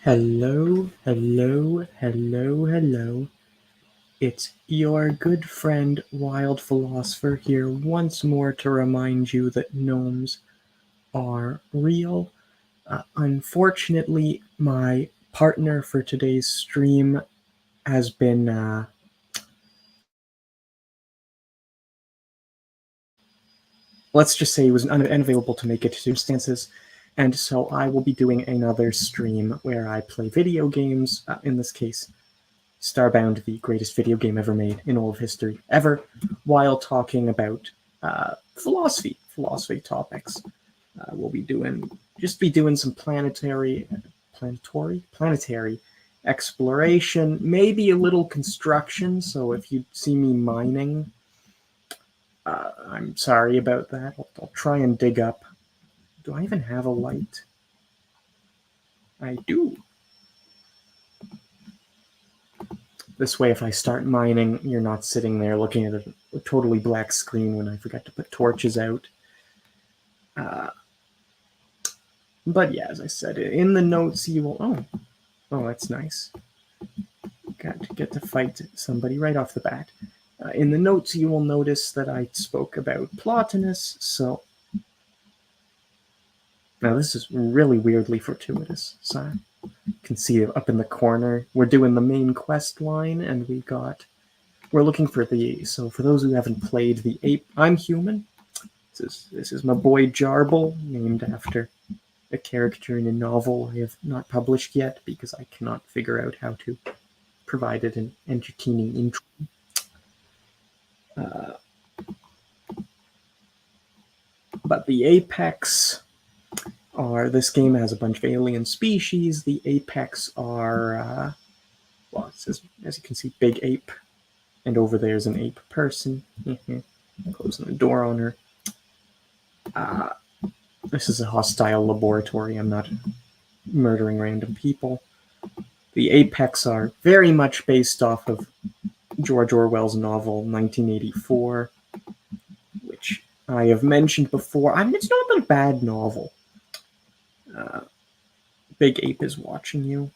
Hello, hello, hello, hello. It's your good friend, Wild Philosopher, here once more to remind you that gnomes are real. Unfortunately, my partner for today's stream has been, let's just say he was unavailable to make it to circumstances, and so I will be doing another stream where I play video games, in this case, Starbound, the greatest video game ever made in all of history, ever, while talking about philosophy topics. We'll be doing some planetary exploration, maybe a little construction. So if you see me mining, I'm sorry about that. I'll try and dig up. Do I even have a light? I do. This way, if I start mining, you're not sitting there looking at a totally black screen when I forgot to put torches out. But yeah, as I said, in the notes you will... Oh, that's nice. Got to get to fight somebody right off the bat. In the notes you will notice that I spoke about Plotinus, so... Now this is really weirdly fortuitous. So you can see it up in the corner. We're doing the main quest line, and we're looking for so for those who haven't played the ape, I'm human. This is my boy Jarble, named after a character in a novel I have not published yet because I cannot figure out how to provide it an entertaining intro. But the apex this game has a bunch of alien species. The apex are, well, it says, as you can see, big ape. And over there's an ape person. Closing the door on her. This is a hostile laboratory. I'm not murdering random people. The apex are very much based off of George Orwell's novel 1984, which I have mentioned before. I mean, it's not a bad novel. Big Ape is watching you.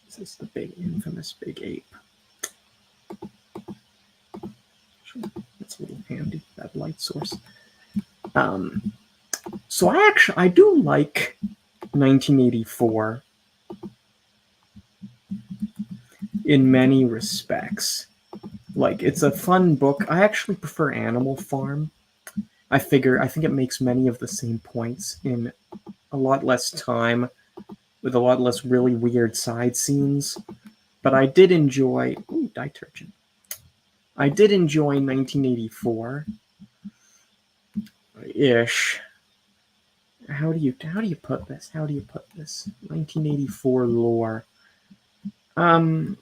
This is the big, infamous Big Ape. That's a little handy, that light source. So I do like 1984 in many respects. Like, it's a fun book. I actually prefer Animal Farm. I think it makes many of the same points in a lot less time, with a lot less really weird side scenes. But I did enjoy... Ooh, detergent. I did enjoy 1984-ish. How do you put this? 1984 lore. I've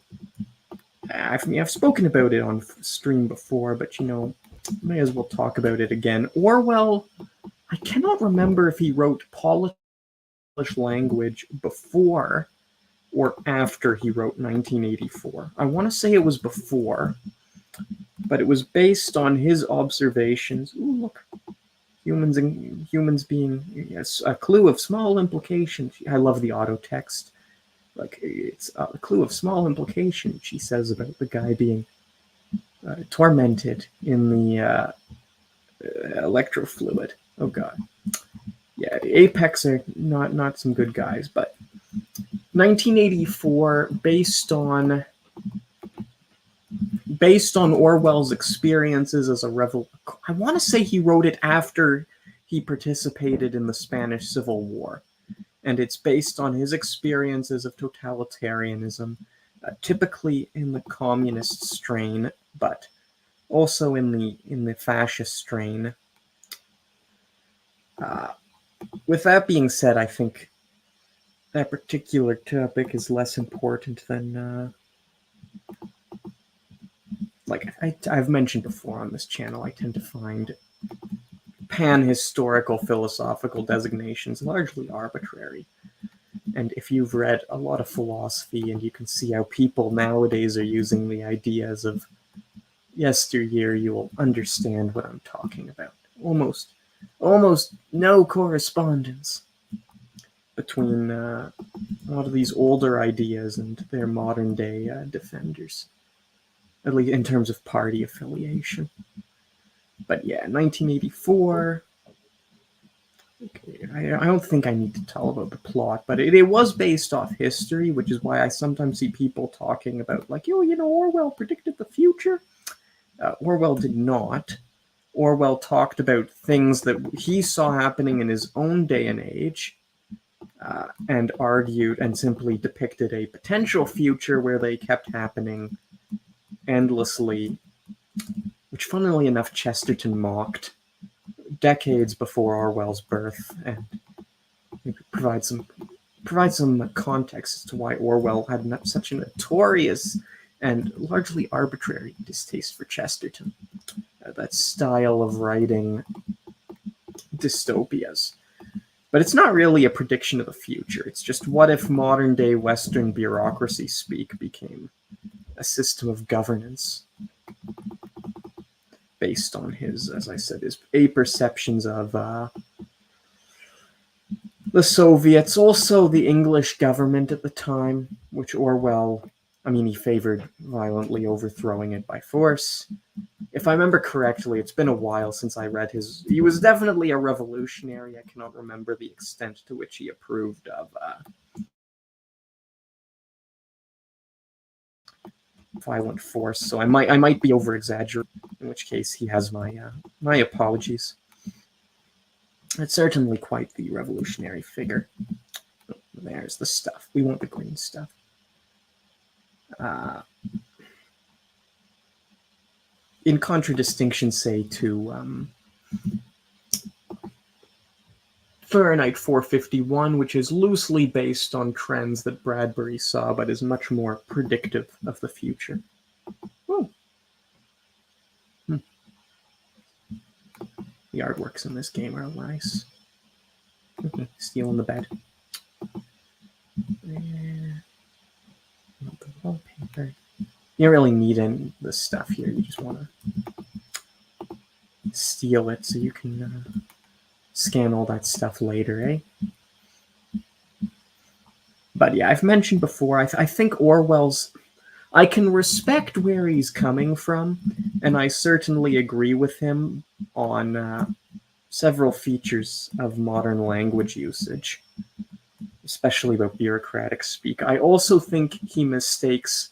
spoken about it on stream before, but may as well talk about it again. Orwell, I cannot remember if he wrote Polish language before or after he wrote 1984. I want to say it was before, but it was based on his observations. Ooh, look. Humans being, yes, a clue of small implication. I love the auto text. Like, it's a clue of small implication, she says, about the guy being tormented in the electrofluid. Oh god. Yeah, Apex are not some good guys, but 1984, based on Orwell's experiences as a rebel. I want to say he wrote it after he participated in the Spanish Civil War, and it's based on his experiences of totalitarianism, typically in the communist strain, but also in the fascist strain. With that being said, I think that particular topic is less important than like I've mentioned before on this channel. I tend to find pan-historical philosophical designations largely arbitrary. And if you've read a lot of philosophy and you can see how people nowadays are using the ideas of yesteryear, you will understand what I'm talking about. Almost no correspondence between a lot of these older ideas and their modern day defenders, at least in terms of party affiliation. But yeah, 1984. Okay, I don't think I need to tell about the plot, but it was based off history, which is why I sometimes see people talking about, like, oh, Orwell predicted the future. Orwell did not. Orwell talked about things that he saw happening in his own day and age, and argued and simply depicted a potential future where they kept happening endlessly, which, funnily enough, Chesterton mocked decades before Orwell's birth, and provide some context as to why Orwell had such a notorious and largely arbitrary distaste for Chesterton. That style of writing dystopias. But it's not really a prediction of the future. It's just, what if modern day Western bureaucracy speak became a system of governance based on his, as I said, his perceptions of the Soviets, also the English government at the time, which Orwell, he favored violently overthrowing it by force. If I remember correctly, it's been a while since I read his. He was definitely a revolutionary. I cannot remember the extent to which he approved of violent force. So I might be over exaggerating, in which case he has my apologies. It's certainly quite the revolutionary figure. There's the stuff. We want the green stuff. In contradistinction, say, to Fahrenheit 451, which is loosely based on trends that Bradbury saw, but is much more predictive of the future. Oh. The artworks in this game are nice. Stealing the bed. Not the wallpaper. You don't really need any of this stuff here. You just want to steal it so you can scan all that stuff later, eh? But yeah, I've mentioned before, I think Orwell's... I can respect where he's coming from, and I certainly agree with him on several features of modern language usage, especially about bureaucratic speak. I also think he mistakes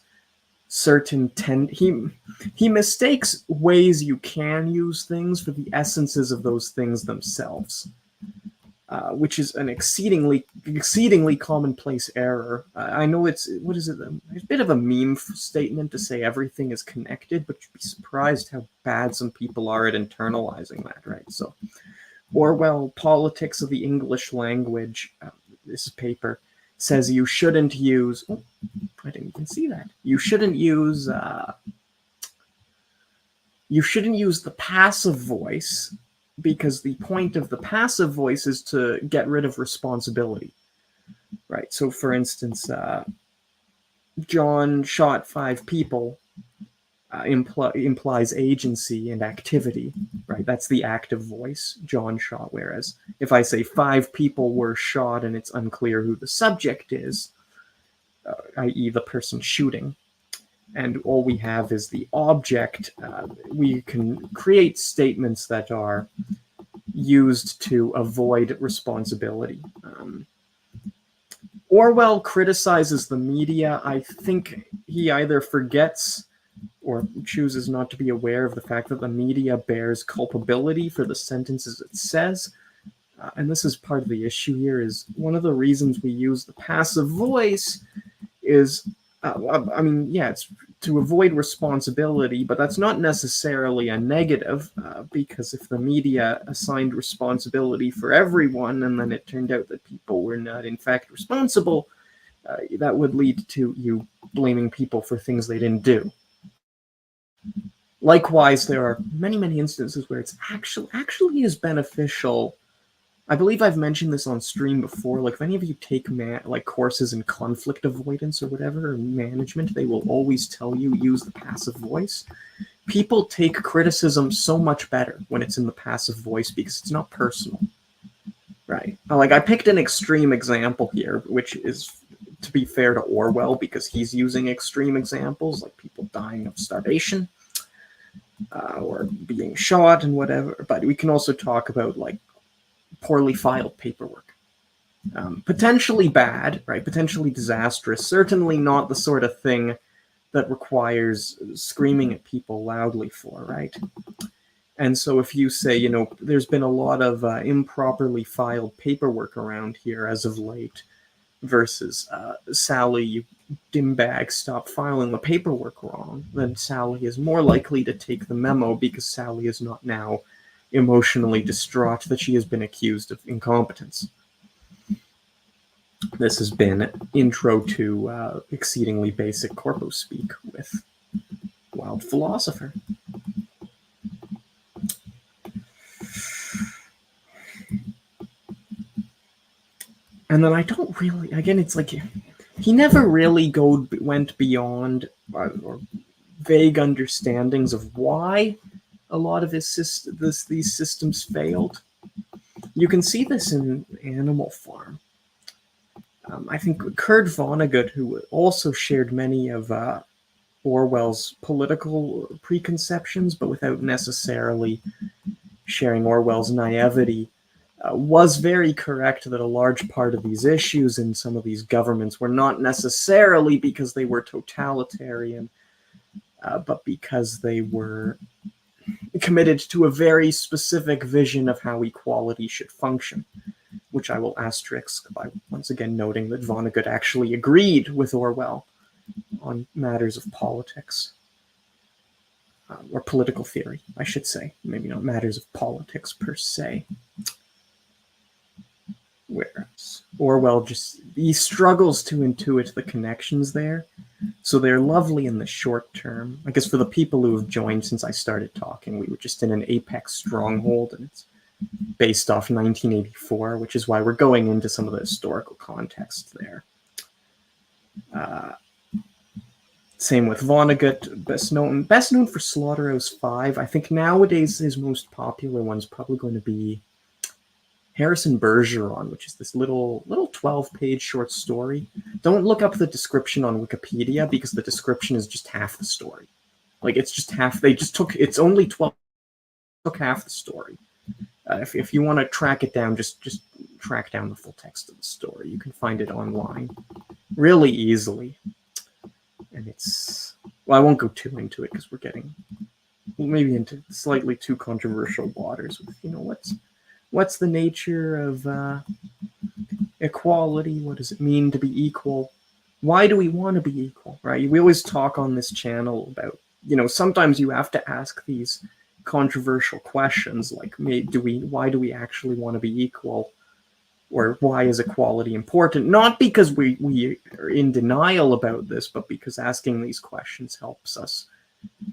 he mistakes ways you can use things for the essences of those things themselves, which is an exceedingly commonplace error. I know it's a bit of a meme statement to say everything is connected, but you'd be surprised how bad some people are at internalizing that, right? So Orwell, Politics of the English Language, this paper, says you shouldn't use... Oh, I didn't even see that. You shouldn't use the passive voice, because the point of the passive voice is to get rid of responsibility, right? So, for instance, John shot 5 people implies agency and activity, right? That's the active voice, John shot. Whereas if I say 5 people were shot and it's unclear who the subject is, i.e. the person shooting, and all we have is the object, we can create statements that are used to avoid responsibility. Orwell criticizes the media. I think he either forgets or chooses not to be aware of the fact that the media bears culpability for the sentences it says. And this is part of the issue here, is one of the reasons we use the passive voice is, it's to avoid responsibility, but that's not necessarily a negative, because if the media assigned responsibility for everyone and then it turned out that people were not in fact responsible, that would lead to you blaming people for things they didn't do. Likewise, there are many, many instances where it's actually is beneficial. I believe I've mentioned this on stream before. Like, if any of you take courses in conflict avoidance or whatever, or management, they will always tell you use the passive voice. People take criticism so much better when it's in the passive voice because it's not personal, right? Like, I picked an extreme example here, which is to be fair to Orwell, because he's using extreme examples like people dying of starvation or being shot and whatever. But we can also talk about like poorly filed paperwork. Potentially bad, right? Potentially disastrous. Certainly not the sort of thing that requires screaming at people loudly for, right? And so if you say, you know, there's been a lot of improperly filed paperwork around here as of late, versus Sally, you dimbag, stop filing the paperwork wrong, then Sally is more likely to take the memo because Sally is not now emotionally distraught that she has been accused of incompetence. This has been Intro to Exceedingly Basic Corpo Speak with Wild Philosopher. And then I don't really, again, it's like he never really went beyond or vague understandings of why a lot of these systems failed. You can see this in Animal Farm. I think Kurt Vonnegut, who also shared many of Orwell's political preconceptions, but without necessarily sharing Orwell's naivety, was very correct that a large part of these issues in some of these governments were not necessarily because they were totalitarian, but because they were committed to a very specific vision of how equality should function, which I will asterisk by once again noting that Vonnegut actually agreed with Orwell on matters of politics, or political theory, I should say. Maybe not matters of politics per se. Whereas Orwell he struggles to intuit the connections there. So they're lovely in the short term. I guess for the people who have joined since I started talking, we were just in an apex stronghold, and it's based off 1984, which is why we're going into some of the historical context there. Same with Vonnegut, best known for Slaughterhouse 5. I think nowadays his most popular one's probably going to be Harrison Bergeron, which is this little 12-page short story. Don't look up the description on Wikipedia because the description is just half the story. Like it's just half. It's only 12. Took half the story. If you want to track it down, just track down the full text of the story. You can find it online really easily. And it's, well, I won't go too into it because we're getting maybe into slightly too controversial waters with, you know, what's the nature of equality? What does it mean to be equal? Why do we want to be equal, right? We always talk on this channel about, you know, sometimes you have to ask these controversial questions like, why do we actually want to be equal? Or why is equality important? Not because we are in denial about this, but because asking these questions helps us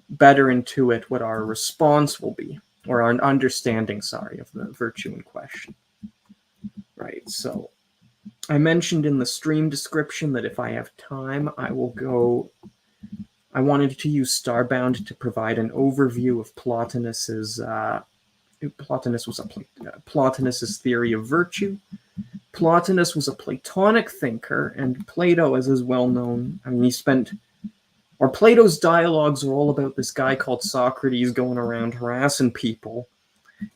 better intuit what our response will be, or our understanding, of the virtue in question. Right, so I mentioned in the stream description that if I have time, I wanted to use Starbound to provide an overview of Plotinus's theory of virtue. Plotinus was a Platonic thinker, and Plato, as is well known, I mean, Plato's dialogues are all about this guy called Socrates going around harassing people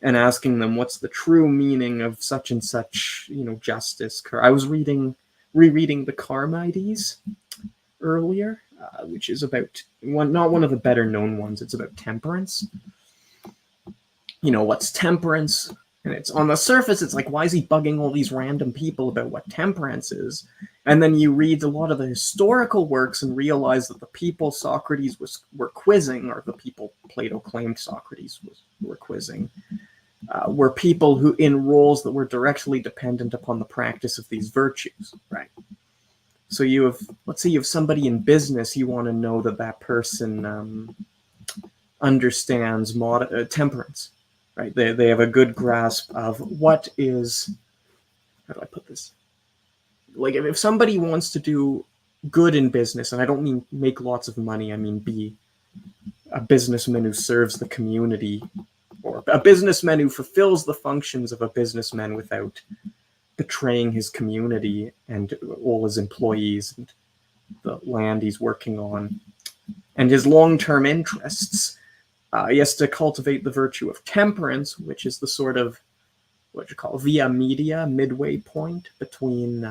and asking them what's the true meaning of such and such, you know, justice. I was rereading the Charmides earlier, which is about not one of the better known ones. It's about temperance. You know, what's temperance? And it's on the surface, it's like, why is he bugging all these random people about what temperance is? And then you read a lot of the historical works and realize that the people Socrates were quizzing, or the people Plato claimed Socrates were quizzing, were people who in roles that were directly dependent upon the practice of these virtues, right? So let's say you have somebody in business, you want to know that person understands temperance. Right, they have a good grasp of what is, how do I put this? Like if somebody wants to do good in business, and I don't mean make lots of money, I mean be a businessman who serves the community, or a businessman who fulfills the functions of a businessman without betraying his community and all his employees and the land he's working on, and his long-term interests. He has to cultivate the virtue of temperance, which is the sort of what you call via media, midway point between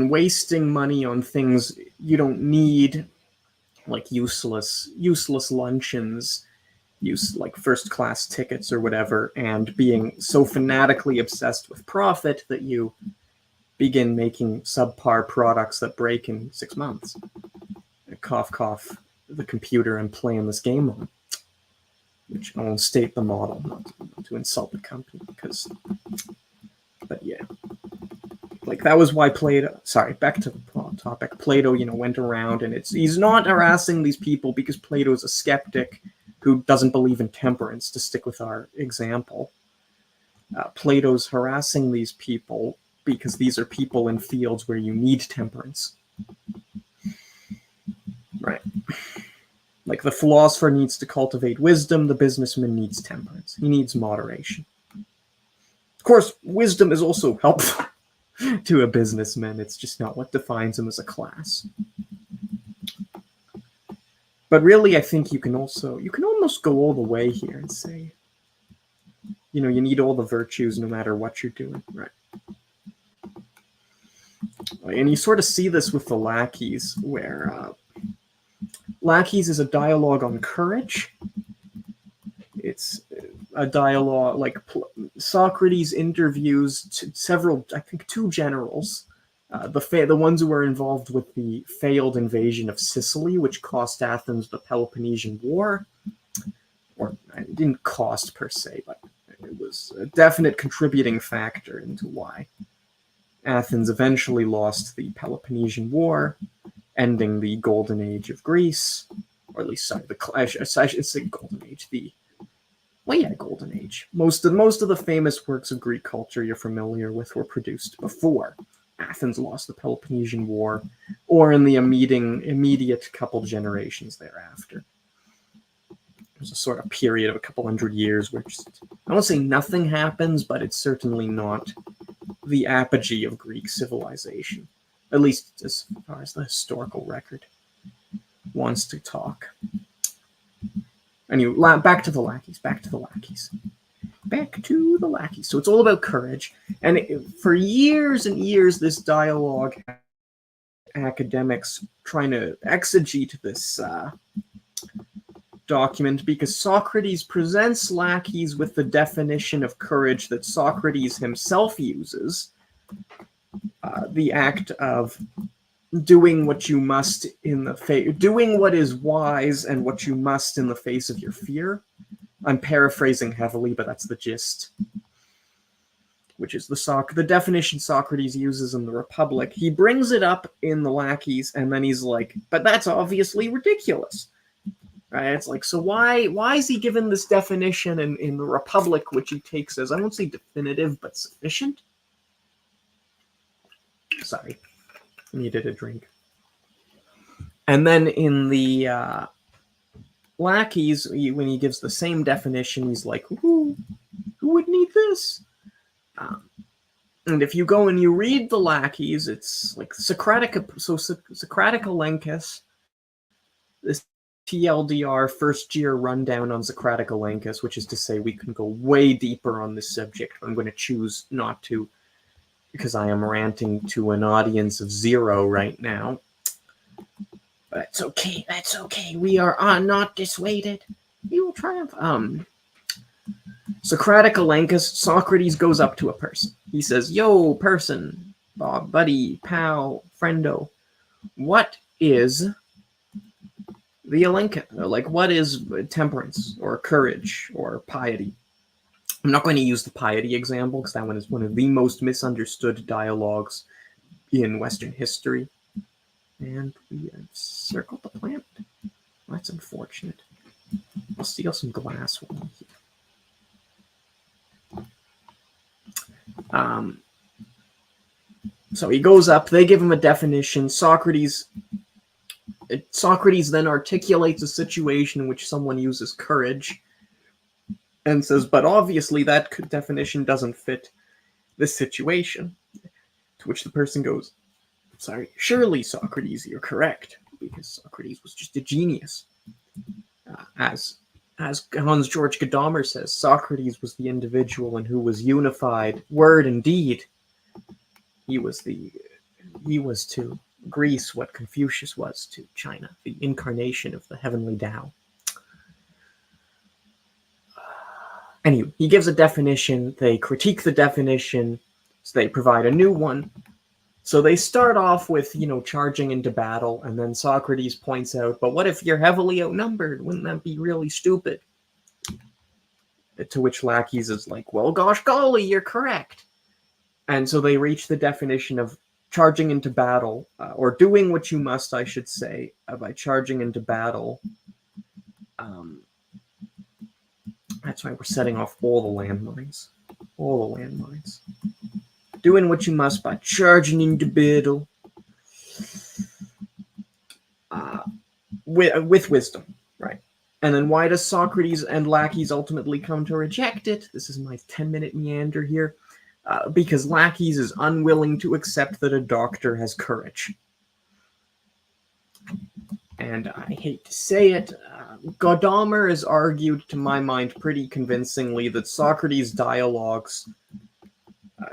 wasting money on things you don't need, like useless luncheons, like first-class tickets or whatever, and being so fanatically obsessed with profit that you begin making subpar products that break in 6 months. Cough, cough, the computer I'm playing this game on. Which I won't state the model, not to insult the company, but yeah. Like, that was why Plato, sorry, back to the topic. Plato, went around, and he's not harassing these people because Plato's a skeptic who doesn't believe in temperance, to stick with our example. Plato's harassing these people because these are people in fields where you need temperance. Right. Like, the philosopher needs to cultivate wisdom, the businessman needs temperance. He needs moderation. Of course, wisdom is also helpful to a businessman. It's just not what defines him as a class. But really, I think you can almost go all the way here and say, you need all the virtues no matter what you're doing, right? And you sort of see this with the lackeys, where lackeys is a dialogue on courage. It's a dialogue, like Socrates interviews several, I think 2 generals, the ones who were involved with the failed invasion of Sicily, which cost Athens the Peloponnesian War. Or it didn't cost per se, but it was a definite contributing factor into why Athens eventually lost the Peloponnesian War, ending the golden age of Greece, or at least, sorry, I should say golden age, golden age. Most of the famous works of Greek culture you're familiar with were produced before Athens lost the Peloponnesian War, or in the immediate couple generations thereafter. There's a sort of period of a couple hundred years where I won't say nothing happens, but it's certainly not the apogee of Greek civilization, at least as far as the historical record wants to talk. Anyway, back to the lackeys. So it's all about courage. And for years and years, this dialogue, academics trying to exegete this document, because Socrates presents lackeys with the definition of courage that Socrates himself uses, the act of doing what you must doing what is wise and what you must in the face of your fear. I'm paraphrasing heavily, but that's the gist. Which is the definition Socrates uses in the Republic. He brings it up in the lackeys, and then he's like, but that's obviously ridiculous. Right? It's like, so why is he given this definition in the Republic, which he takes as, I won't say definitive, but sufficient? Sorry. Needed a drink. And then in the lackeys, when he gives the same definition, he's like, who would need this? And if you go and you read the lackeys, it's like Socratic Elenchus, this TLDR first year rundown on Socratic Elenchus, which is to say we can go way deeper on this subject. I'm going to choose not to, because I am ranting to an audience of 0 right now. But that's okay. We are not dissuaded. We will triumph. Socratic Elenchus, Socrates goes up to a person. He says, yo, person, Bob, buddy, pal, friendo, what is the Elenchus? Like, what is temperance or courage or piety? I'm not going to use the piety example because that one is one of the most misunderstood dialogues in Western history. And we have circled the planet. That's unfortunate. I'll steal some glass while I'm here. So he goes up, they give him a definition. Socrates then articulates a situation in which someone uses courage. and says, but obviously that definition doesn't fit this situation. To which the person goes, sorry, surely, Socrates, you're correct, because Socrates was just a genius. As Hans Georg Gadamer says, Socrates was the individual in who was unified word and deed. He was to Greece what Confucius was to China, the incarnation of the heavenly Tao. Anyway, he gives a definition, they critique the definition, so they provide a new one. So they start off with, charging into battle, and then Socrates points out, but what if you're heavily outnumbered? Wouldn't that be really stupid? To which Laches is like, well, gosh golly, you're correct. And so they reach the definition of charging into battle, or doing what you must, I should say, by charging into battle. That's why we're setting off all the landmines. All the landmines. Doing what you must by charging into battle. With wisdom, right? And then why does Socrates and Laches ultimately come to reject it? This is my 10-minute meander here. Because Laches is unwilling to accept that a doctor has courage. And I hate to say it, Gadamer has argued, to my mind, pretty convincingly that Socrates' dialogues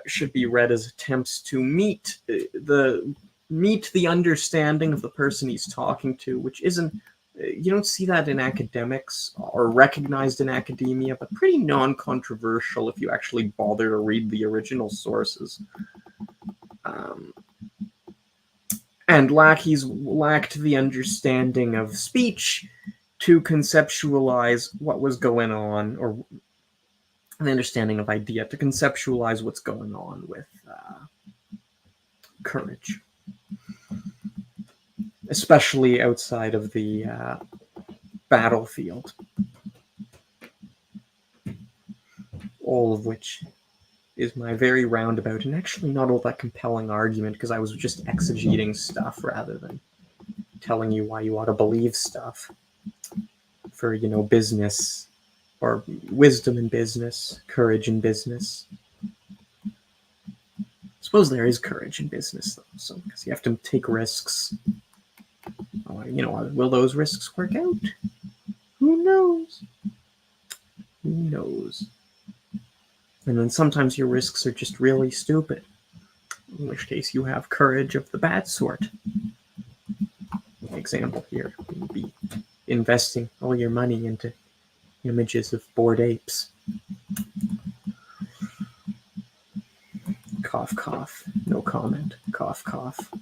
should be read as attempts to meet the understanding of the person he's talking to, which isn't, you don't see that in academics or recognized in academia, but pretty non-controversial if you actually bother to read the original sources. And Laches lacked the understanding of speech to conceptualize what was going on, or the understanding of idea to conceptualize what's going on with courage, especially outside of the battlefield. All of which is my very roundabout and actually not all that compelling argument, because I was just exegeting stuff rather than telling you why you ought to believe stuff for, business, or wisdom in business, courage in business. I suppose there is courage in business, though, so because you have to take risks. Will those risks work out? Who knows? Who knows? And then sometimes your risks are just really stupid, in which case you have courage of the bad sort. An example here would be investing all your money into images of bored apes. Cough, cough. No comment. Cough, cough.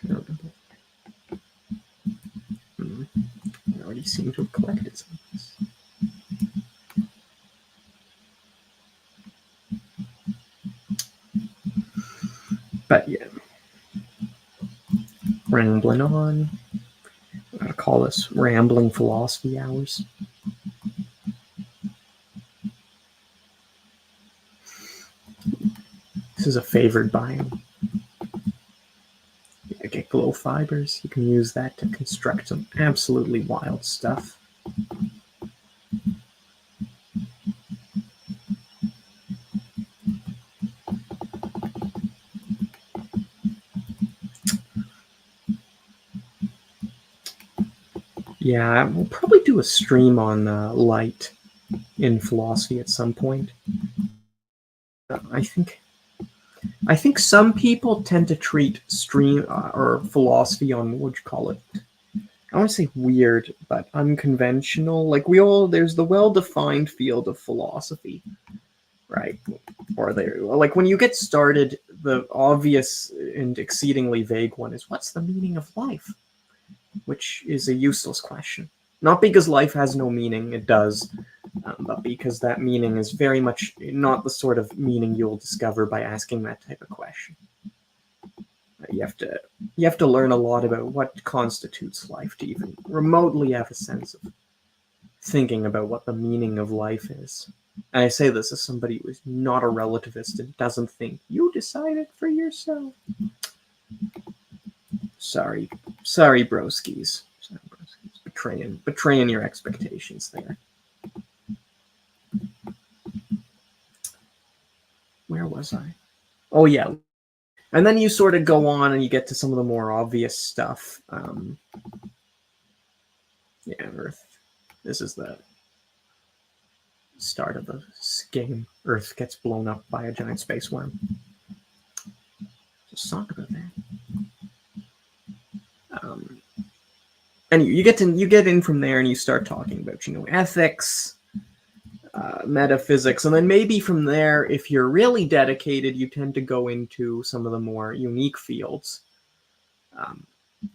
I already seem to have collected some of this. But yeah, rambling on. I'm going to call this rambling philosophy hours. This is a favored biome. You get glow fibers. You can use that to construct some absolutely wild stuff. Yeah, we'll probably do a stream on light in philosophy at some point. I think some people tend to treat stream or philosophy on, what would you call it? I want to say weird, but unconventional. Like there's the well-defined field of philosophy, right? Or like when you get started, the obvious and exceedingly vague one is, what's the meaning of life? Which is a useless question. Not because life has no meaning, it does, but because that meaning is very much not the sort of meaning you'll discover by asking that type of question. You have to learn a lot about what constitutes life to even remotely have a sense of thinking about what the meaning of life is. And I say this as somebody who is not a relativist and doesn't think you decide it for yourself. Sorry, broskies. Betraying your expectations there. where was I? Oh yeah. And then you sort of go on and you get to some of the more obvious stuff. Yeah, Earth. This is the start of the game. Earth gets blown up by a giant space worm. Just talk about that. And you get in from there, and you start talking about ethics, metaphysics, and then maybe from there, if you're really dedicated, you tend to go into some of the more unique fields.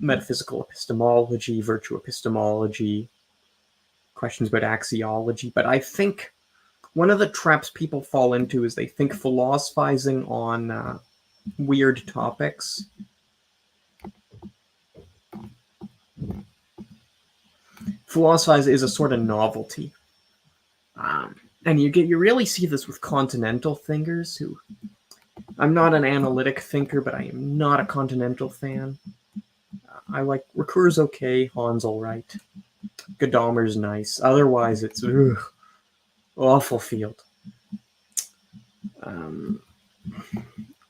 Metaphysical epistemology, virtue epistemology, questions about axiology. But I think one of the traps people fall into is they think philosophizing on weird topics is a sort of novelty. And you really see this with continental thinkers who, I'm not an analytic thinker, but I am not a continental fan. I like Ricoeur's okay, Hahn's all right, Gadamer's nice. Otherwise, it's awful field.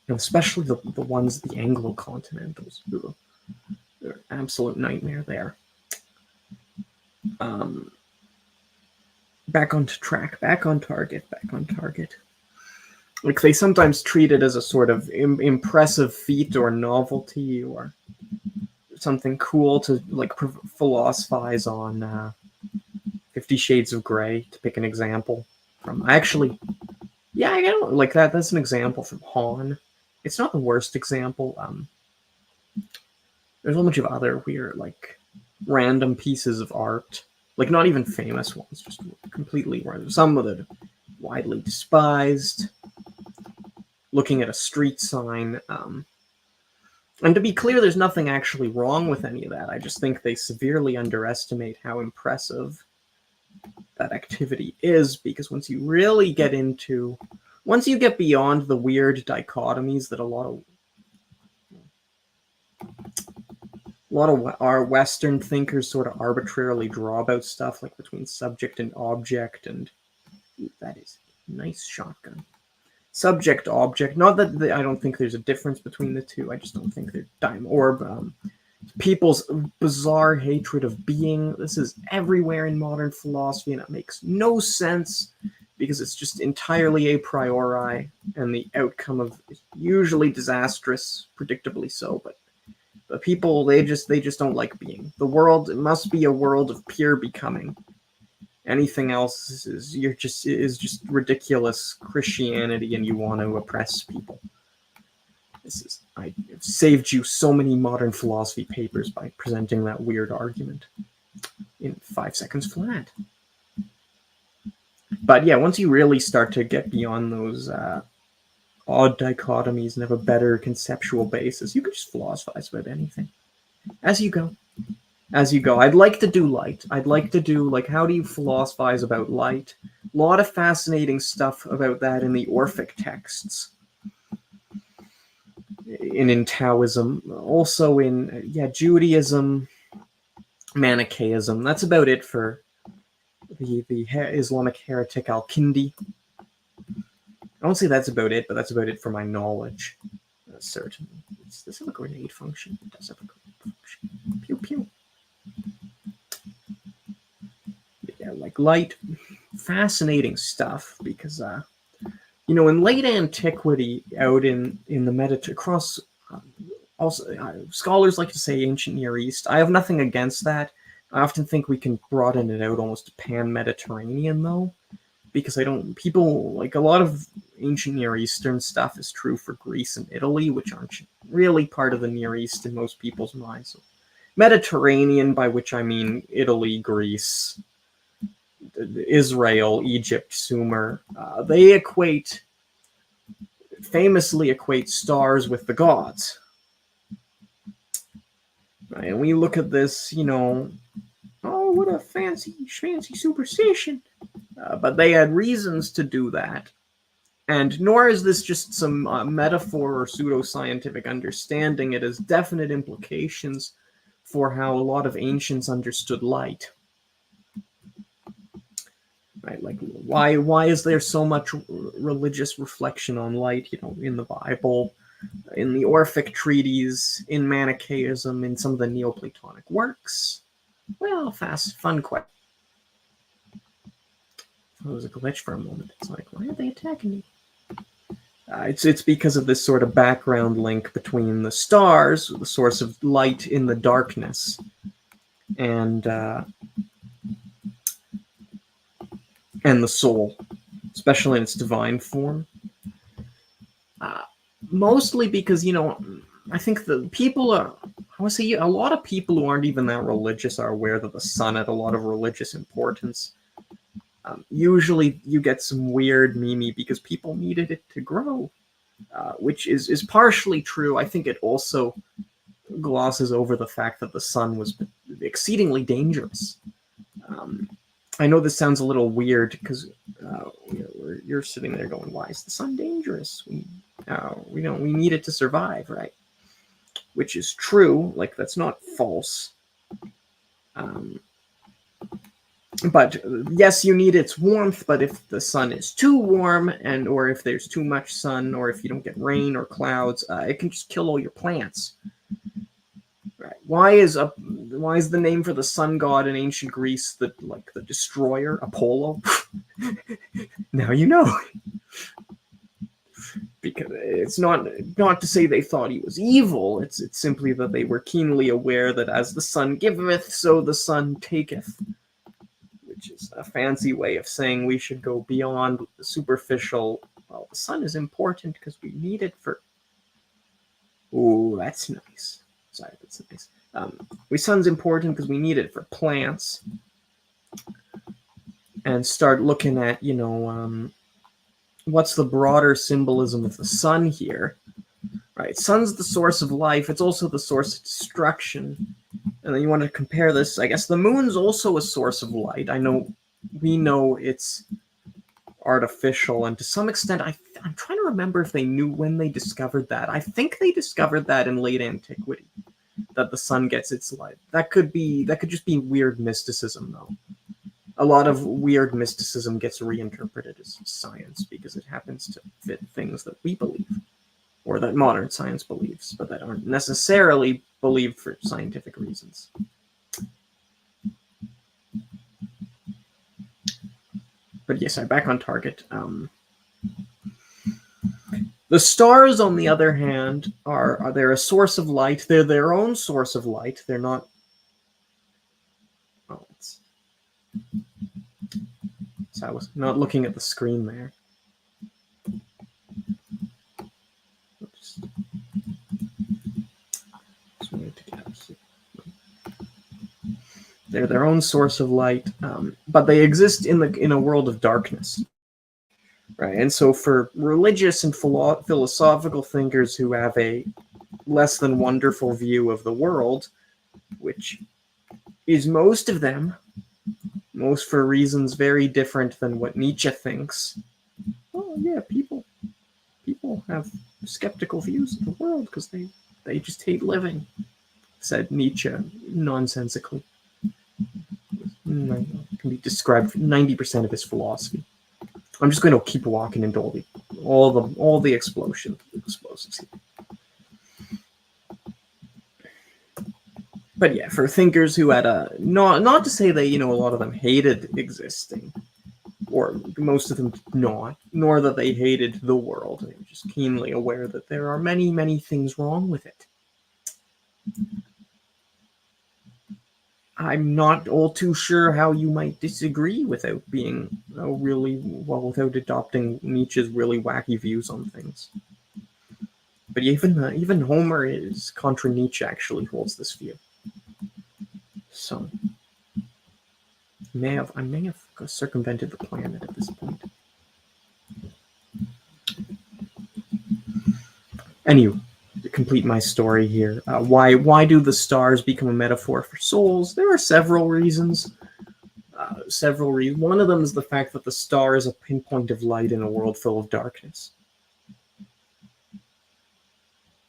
Especially the ones, the Anglo-Continentals. They're an absolute nightmare there. Back on track, back on target. Like, they sometimes treat it as a sort of impressive feat or novelty or something cool to like philosophize on 50 Shades of Grey, to pick an example from. I don't like that. That's an example from Hahn. It's not the worst example. There's a bunch of other weird, like, random pieces of art, like not even famous ones, just completely random. Some of it widely despised. Looking at a street sign. And to be clear, there's nothing actually wrong with any of that. I just think they severely underestimate how impressive that activity is, because once you get beyond the weird dichotomies that a lot of our Western thinkers sort of arbitrarily draw about stuff, like between subject and object, and that is a nice shotgun. Subject, object. Not that I don't think there's a difference between the two. I just don't think they're people's bizarre hatred of being. This is everywhere in modern philosophy, and it makes no sense because it's just entirely a priori, and the outcome of is usually disastrous, predictably so. But people, they just don't like being. The world, it must be a world of pure becoming. Anything else is just ridiculous Christianity, and you want to oppress people. I've saved you so many modern philosophy papers by presenting that weird argument in 5 seconds flat. But yeah, once you really start to get beyond those odd dichotomies and have a better conceptual basis, you can just philosophize about anything as you go. I'd like to do light. I'd like to do, like, how do you philosophize about light? A lot of fascinating stuff about that in the Orphic texts. In Taoism. Also in, Judaism, Manichaeism. That's about it for the Islamic heretic Al-Kindi. I won't say that's about it, but that's about it for my knowledge. Certainly. Does this have a grenade function? It does have a grenade function. Pew pew. Yeah, like light, fascinating stuff, because in late antiquity, out in the across also scholars like to say ancient Near East. I have nothing against that. I often think we can broaden it out almost to pan-Mediterranean, though, because people, like, a lot of ancient Near Eastern stuff is true for Greece and Italy, which aren't really part of the Near East in most people's minds. So Mediterranean, by which I mean Italy, Greece, Israel, Egypt, Sumer, they famously equate stars with the gods. Right? And we look at this, oh, what a fancy superstition. But they had reasons to do that. And nor is this just some metaphor or pseudoscientific understanding. It has definite implications for how a lot of ancients understood light. right? Like, why is there so much religious reflection on light? In the Bible, in the Orphic treaties, in Manichaeism, in some of the Neoplatonic works. Well, fun question. It was a glitch for a moment. It's like, why are they attacking me? It's because of this sort of background link between the stars, the source of light in the darkness, and the soul, especially in its divine form. Mostly because, I think the people are, I would say a lot of people who aren't even that religious are aware that the sun had a lot of religious importance. Usually you get some weird meme because people needed it to grow, which is partially true. I think it also glosses over the fact that the sun was exceedingly dangerous. I know this sounds a little weird because you're sitting there going, "Why is the sun dangerous? We need it to survive, right?" Which is true. Like, that's not false. But yes, you need its warmth, but if the sun is too warm, or if there's too much sun, or if you don't get rain or clouds, it can just kill all your plants. Right? Why is the name for the sun god in ancient Greece the destroyer, Apollo? Now you know. Because it's not to say they thought he was evil. It's simply that they were keenly aware that as the sun giveth, so the sun taketh. Which is a fancy way of saying we should go beyond the superficial. Well, the sun is important because we need it for. Ooh, that's nice. Sorry, that's nice. Sun's important because we need it for plants. And start looking at, what's the broader symbolism of the sun here? Right, sun's the source of life. It's also the source of destruction. And then you want to compare this. I guess the moon's also a source of light. We know it's artificial, and to some extent, I'm trying to remember if they knew when they discovered that. I think they discovered that in late antiquity, that the sun gets its light. That could just be weird mysticism, though. A lot of weird mysticism gets reinterpreted as science because it happens to fit things that we believe, or that modern science believes, but that aren't necessarily believed for scientific reasons. But yes, I'm back on target. The stars, on the other hand, they're a source of light. They're their own source of light. They're not. Oh, so I was not looking at the screen there. They're their own source of light, but they exist in a world of darkness, right? And so for religious and philosophical thinkers who have a less than wonderful view of the world, which is most of them, most for reasons very different than what Nietzsche thinks. Oh yeah, people have skeptical views of the world because they just hate living, said Nietzsche nonsensically. Can be described 90% of his philosophy. I'm just going to keep walking into all the explosives here. But yeah, for thinkers who had not to say that a lot of them hated existing, or most of them not, nor that they hated the world. They were just keenly aware that there are many, many things wrong with it. I'm not all too sure how you might disagree without being without adopting Nietzsche's really wacky views on things. But even Homer is contra Nietzsche actually holds this view. So I may have circumvented the planet at this point. Anyway, to complete my story here, why do the stars become a metaphor for souls? There are several reasons. One of them is the fact that the star is a pinpoint of light in a world full of darkness.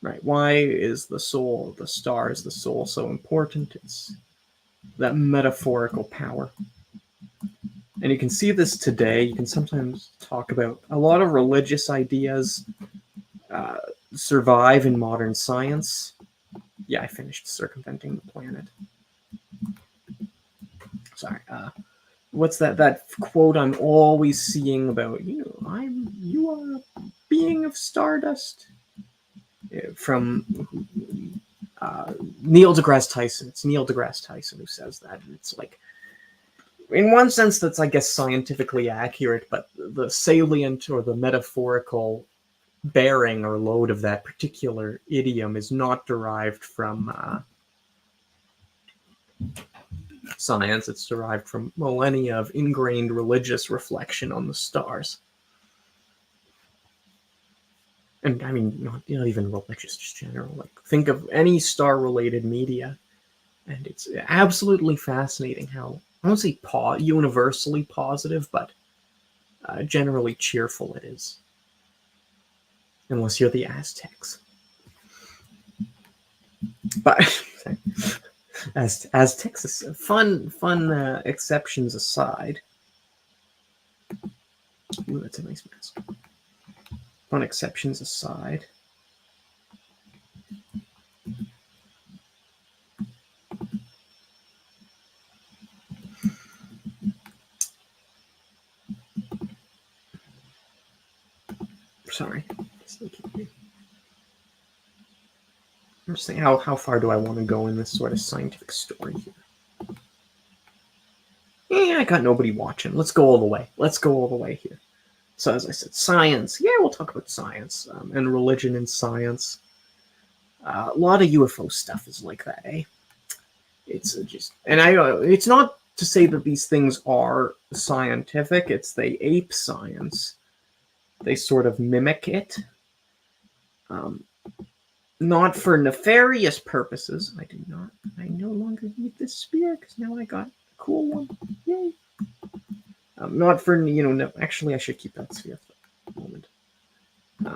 Right? Why is the star is the soul so important? It's that metaphorical power. And you can see this today. You can sometimes talk about a lot of religious ideas survive in modern science. Yeah, I finished circumventing the planet. Sorry. What's that quote I'm always seeing about you are a being of stardust from Neil deGrasse Tyson. It's Neil deGrasse Tyson who says that. And it's like, in one sense, that's, I guess, scientifically accurate, but the salient or the metaphorical bearing or load of that particular idiom is not derived from science. It's derived from millennia of ingrained religious reflection on the stars. And I mean, not even religious, just general. Like, think of any star-related media, and it's absolutely fascinating how, I won't say universally positive, but generally cheerful it is. Unless you're the Aztecs. But Aztecs, fun exceptions aside. Ooh, that's a nice mask. Fun exceptions aside. Sorry. I'm just saying, how far do I want to go in this sort of scientific story here? Yeah, I got nobody watching. Let's go all the way. Let's go all the way here. So as I said, science. Yeah, we'll talk about science and religion and science. A lot of UFO stuff is like that, eh? It's just, and it's not to say that these things are scientific. It's they ape science. They sort of mimic it. Not for nefarious purposes. I no longer need this spear because now I got a cool one. Yay. Not for, actually I should keep that sphere for the moment.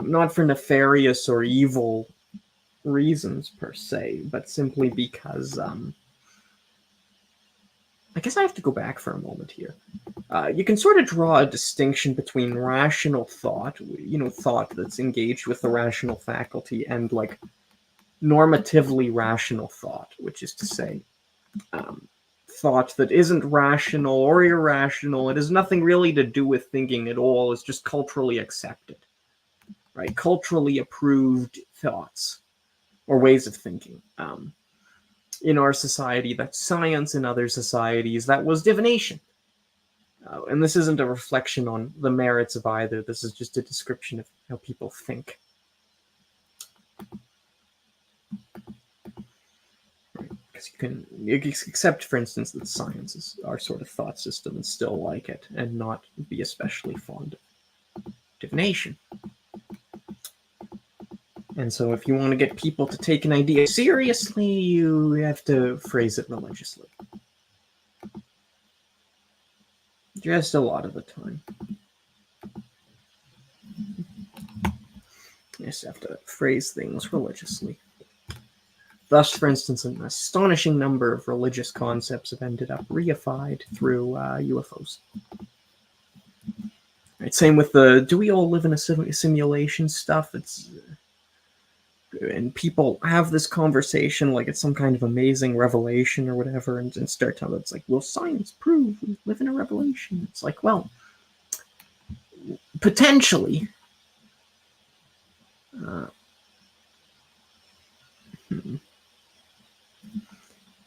Not for nefarious or evil reasons per se, but simply because, I guess I have to go back for a moment here. You can sort of draw a distinction between rational thought, thought that's engaged with the rational faculty, and like normatively rational thought, which is to say, thought that isn't rational or irrational. It has nothing really to do with thinking at all. It's just culturally accepted, right? Culturally approved thoughts or ways of thinking. In our society, that's science. In other societies, that was divination. And this isn't a reflection on the merits of either. This is just a description of how people think. Because you can accept, for instance, that science is our sort of thought system and still like it, and not be especially fond of divination. And so if you want to get people to take an idea seriously, you have to phrase it religiously. Just a lot of the time. You just have to phrase things religiously. Thus, for instance, an astonishing number of religious concepts have ended up reified through UFOs. Right, same with the do we all live in a simulation stuff. And people have this conversation like it's some kind of amazing revelation or whatever, and start telling it's like, will science prove we live in a revelation? It's like, well, potentially.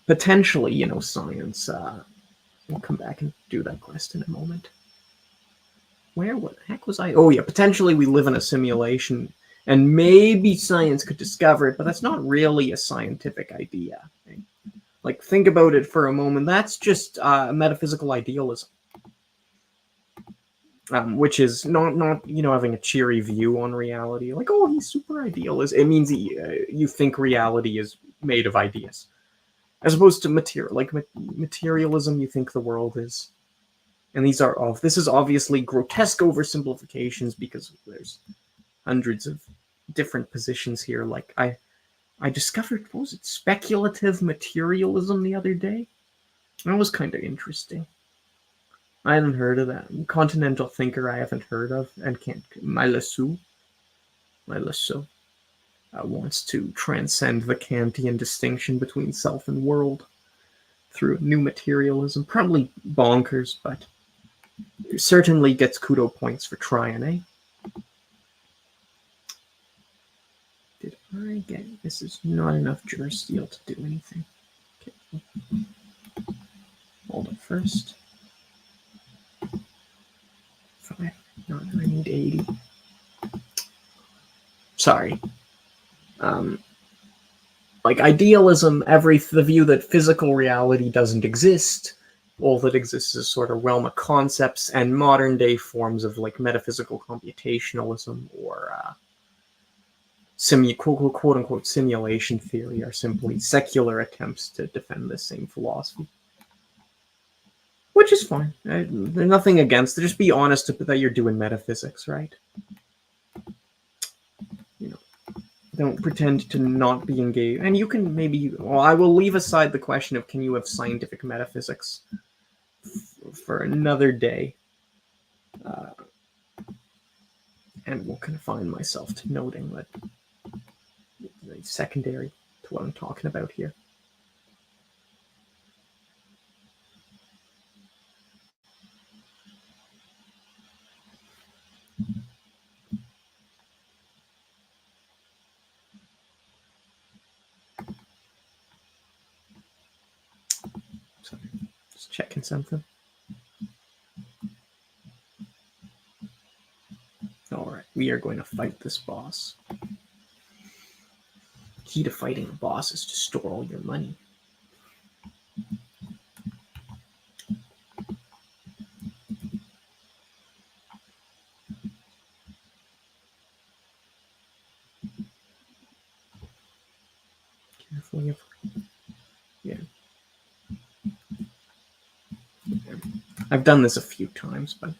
Potentially, science. We'll come back and do that quest in a moment. What the heck was I? Oh yeah, potentially we live in a simulation, and maybe science could discover it, but that's not really a scientific idea. Okay? Like, think about it for a moment. That's just metaphysical idealism, which is not having a cheery view on reality. Like, oh, he's super idealist. It means you think reality is made of ideas, as opposed to materialism. You think the world is. And this is obviously grotesque oversimplifications because there's hundreds of different positions here. Like I discovered, what was it, speculative materialism the other day? That was kind of interesting. I haven't heard of that. Continental thinker I haven't heard of, and can't. Milasu wants to transcend the Kantian distinction between self and world through new materialism. Probably bonkers, but certainly gets kudo points for trying, eh? Did I get... This is not enough Durasteel to do anything. Okay. Hold it first. 5. No, I need 80. Sorry. Like idealism, the view that physical reality doesn't exist. All that exists is sort of realm of concepts, and modern day forms of like metaphysical computationalism or quote unquote simulation theory are simply secular attempts to defend this same philosophy. Which is fine. There's nothing against it. Just be honest that you're doing metaphysics, right? You know, don't pretend to not be engaged. And you can maybe... Well, I will leave aside the question of can you have scientific metaphysics for another day. And will confine myself to noting that it's secondary to what I'm talking about here. Sorry, just checking something. Alright, we are going to fight this boss. Key to fighting a boss is to store all your money. Carefully. Yeah. I've done this a few times, but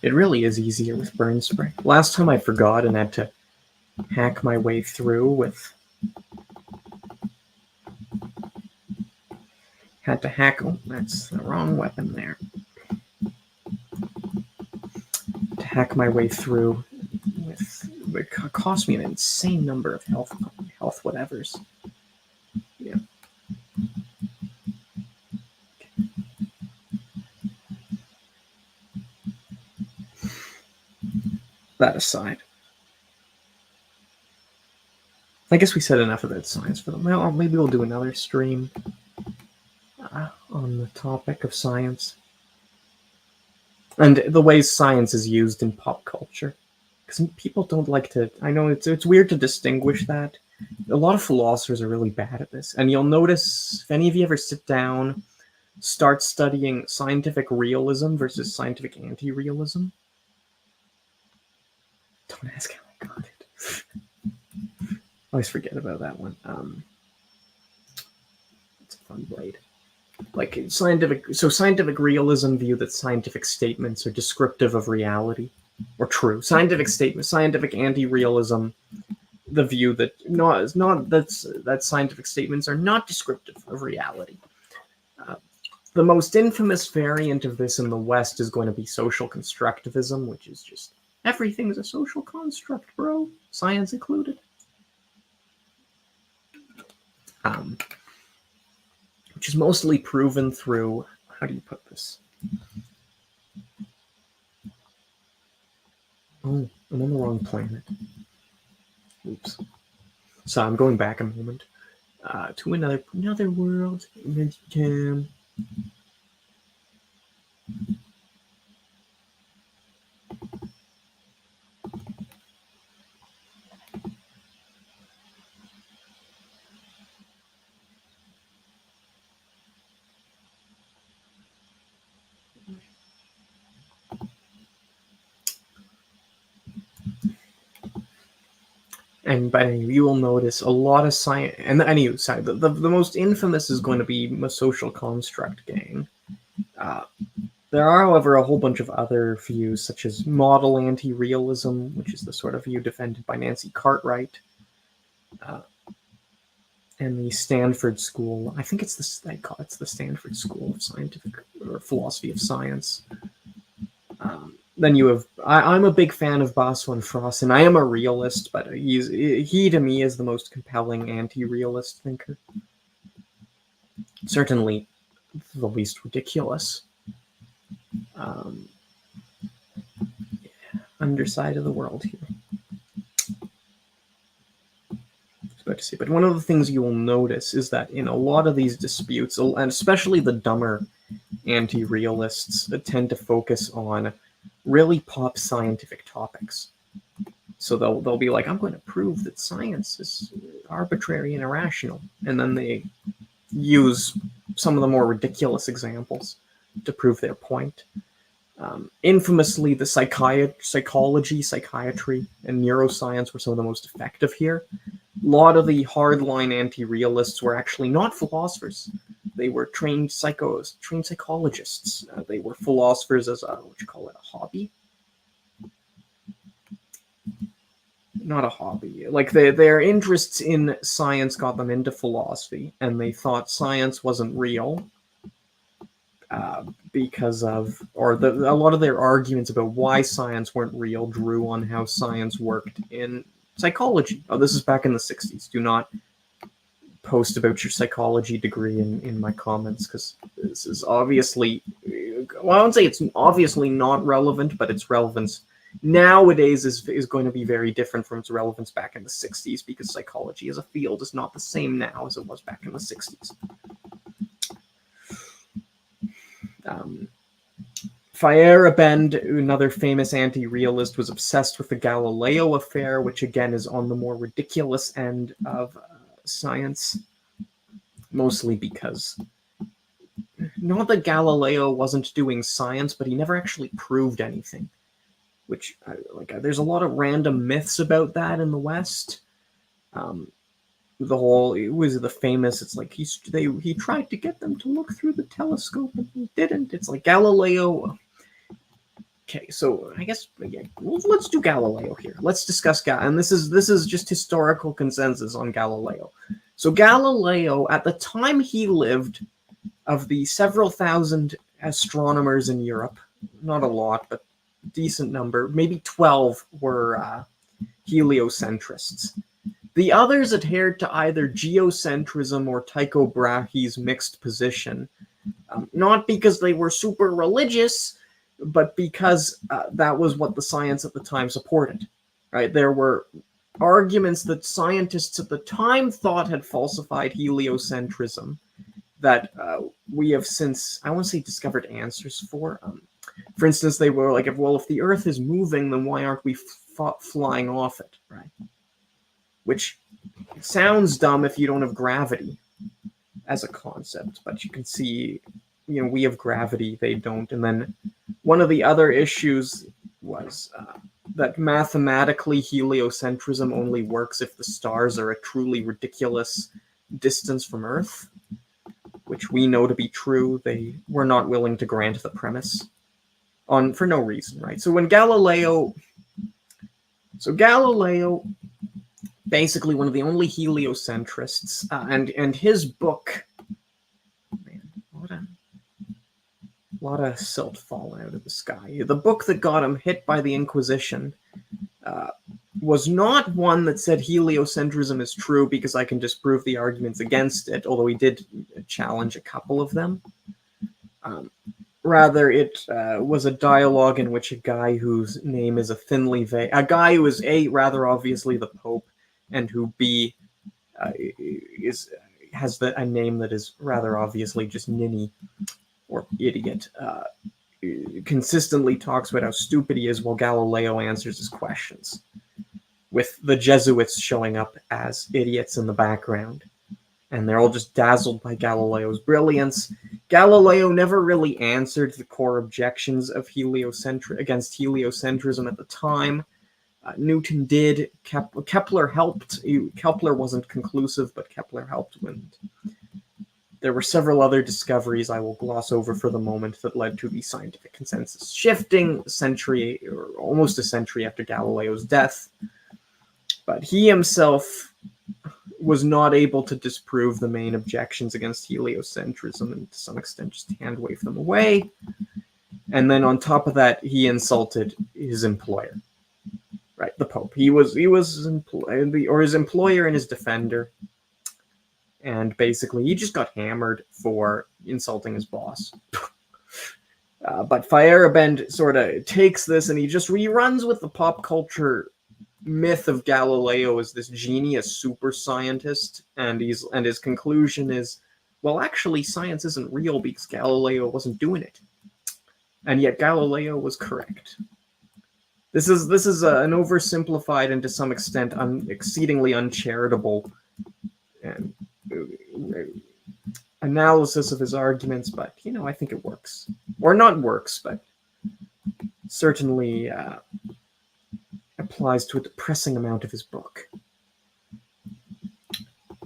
it really is easier with burn spray. Last time I forgot and had to hack my way through with... Had to hack... Oh, that's the wrong weapon there. To hack my way through with... It cost me an insane number of health whatevers. Yeah. That aside, I guess we said enough about science for them. Well, maybe we'll do another stream on the topic of science and the ways science is used in pop culture. Because people don't like to... I know it's weird to distinguish that. A lot of philosophers are really bad at this. And you'll notice, if any of you ever sit down, start studying scientific realism versus scientific anti-realism, don't ask how I got it. I always forget about that one. It's a fun blade. Like scientific realism view that scientific statements are descriptive of reality or true. Scientific anti-realism, the view that that scientific statements are not descriptive of reality. The most infamous variant of this in the West is going to be social constructivism, which is just everything's a social construct, bro, science included. Which is mostly proven through, how do you put this? Oh, I'm on the wrong planet. Oops. So I'm going back a moment to another world. And by you will notice a lot of science, and anyway, sorry, the most infamous is going to be a social construct gang. There are, however, a whole bunch of other views, such as model anti-realism, which is the sort of view defended by Nancy Cartwright, and the Stanford School. I think it's it's the Stanford School of Scientific or Philosophy of Science. Then you have, I'm a big fan of Basso and Frost, and I am a realist, but he to me is the most compelling anti-realist thinker. Certainly the least ridiculous. Underside of the world here. About to say, but one of the things you will notice is that in a lot of these disputes, and especially the dumber anti-realists, tend to focus on really pop scientific topics. So they'll be like, I'm going to prove that science is arbitrary and irrational, and then they use some of the more ridiculous examples to prove their point. Infamously, the psychology, psychiatry, and neuroscience were some of the most effective here. A lot of the hardline anti-realists were actually not philosophers. They were trained psychologists. They were philosophers as a hobby? Not a hobby. Like their interests in science got them into philosophy, and they thought science wasn't real because of, or a lot of their arguments about why science weren't real drew on how science worked in psychology. Oh, this is back in the 60s. Do not post about your psychology degree in my comments, because this is obviously, well, I won't say it's obviously not relevant, but its relevance nowadays is going to be very different from its relevance back in the 60s, because psychology as a field is not the same now as it was back in the 60s. Feyerabend, another famous anti-realist, was obsessed with the Galileo affair, which again is on the more ridiculous end of science, mostly because not that Galileo wasn't doing science, but he never actually proved anything. Which, there's a lot of random myths about that in the West. It was the famous, it's like he tried to get them to look through the telescope and he didn't. It's like Galileo. Okay, so I guess let's do Galileo here. Let's discuss and this is just historical consensus on Galileo. So Galileo, at the time he lived, of the several thousand astronomers in Europe, not a lot, but decent number, maybe 12 were heliocentrists. The others adhered to either geocentrism or Tycho Brahe's mixed position, not because they were super religious, but because that was what the science at the time supported. Right? There were arguments that scientists at the time thought had falsified heliocentrism that we have since, I won't say discovered answers for. For instance, they were like, if the Earth is moving, then why aren't we flying off it, right? Which sounds dumb if you don't have gravity as a concept, but you can see, we have gravity, they don't. And then one of the other issues was that mathematically heliocentrism only works if the stars are a truly ridiculous distance from Earth, which we know to be true. They were not willing to grant the premise for no reason, right? So Galileo, basically one of the only heliocentrists, and his book, man, what a lot of silt falling out of the sky. The book that got him hit by the Inquisition was not one that said heliocentrism is true because I can disprove the arguments against it, although he did challenge a couple of them. Rather, it was a dialogue in which a guy whose name is a guy who is A, rather obviously the Pope, and who B, has a name that is rather obviously just ninny or idiot, consistently talks about how stupid he is while Galileo answers his questions, with the Jesuits showing up as idiots in the background. And they're all just dazzled by Galileo's brilliance. Galileo never really answered the core objections of against heliocentrism at the time. Newton did. Kepler helped. Kepler wasn't conclusive, but Kepler helped. There were several other discoveries I will gloss over for the moment that led to the scientific consensus shifting almost a century after Galileo's death. But he himself was not able to disprove the main objections against heliocentrism and to some extent just hand-wave them away. And then on top of that, he insulted his employer, right? The Pope. He was his employer and his defender. And basically, he just got hammered for insulting his boss. But Feyerabend sort of takes this and he just reruns with the pop culture myth of Galileo as this genius super scientist, and his conclusion is, well, actually, science isn't real because Galileo wasn't doing it, and yet Galileo was correct. This is an oversimplified and to some extent exceedingly uncharitable and analysis of his arguments, but I think it works, or not works, but certainly applies to a depressing amount of his book.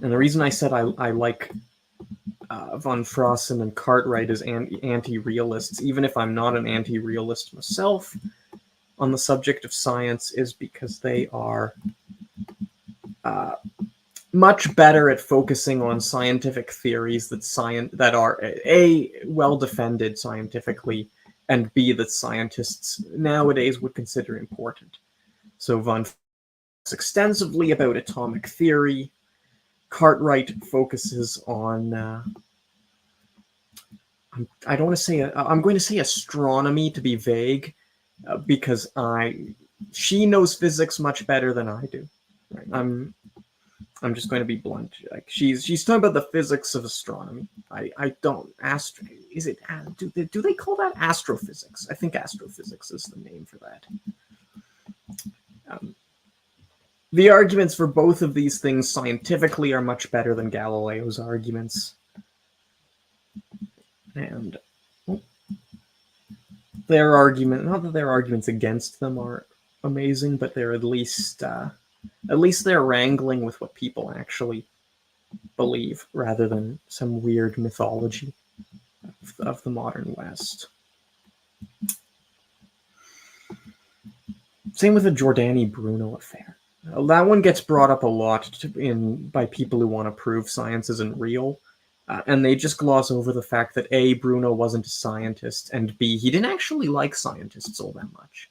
And the reason I said I like von Frossen and Cartwright as anti-realists, even if I'm not an anti-realist myself on the subject of science, is because they are much better at focusing on scientific theories that are A, well defended scientifically, and B, that scientists nowadays would consider important. So von talks extensively about atomic theory. Cartwright focuses on I'm going to say astronomy to be vague, because she knows physics much better than I do. Right? I'm just going to be blunt. Like she's talking about the physics of astronomy. I don't do they call that astrophysics? I think astrophysics is the name for that. The arguments for both of these things scientifically are much better than Galileo's arguments. And their argument, not that their arguments against them are amazing, but they're at least they're wrangling with what people actually believe, rather than some weird mythology of the modern West. Same with the Giordani Bruno affair. That one gets brought up a lot by people who want to prove science isn't real, and they just gloss over the fact that A, Bruno wasn't a scientist, and B, he didn't actually like scientists all that much.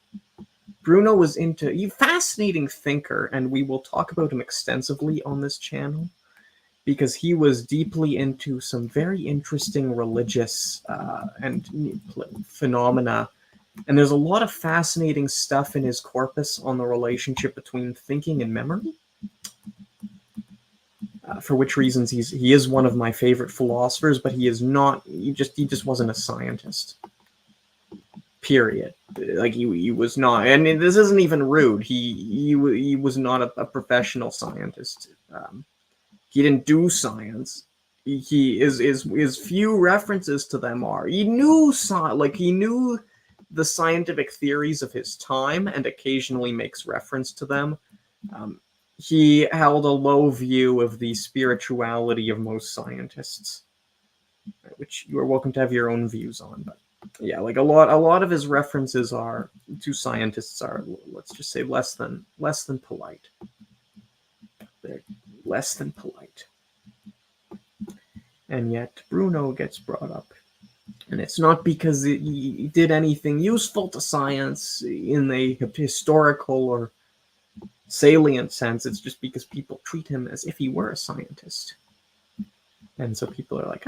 Bruno was a fascinating thinker, and we will talk about him extensively on this channel, because he was deeply into some very interesting religious and phenomena. And there's a lot of fascinating stuff in his corpus on the relationship between thinking and memory. For which reasons he is one of my favorite philosophers, but he is not. He just wasn't a scientist. Period. Like he was not. And this isn't even rude. He was not a professional scientist. He didn't do science. His few references to them are he knew the scientific theories of his time and occasionally makes reference to them. He held a low view of the spirituality of most scientists, which you are welcome to have your own views on. But yeah, like a lot of his references to scientists are, let's just say, less than polite. They're less than polite. And yet Bruno gets brought up. And it's not because he did anything useful to science in a historical or salient sense. It's just because people treat him as if he were a scientist. And so people are like,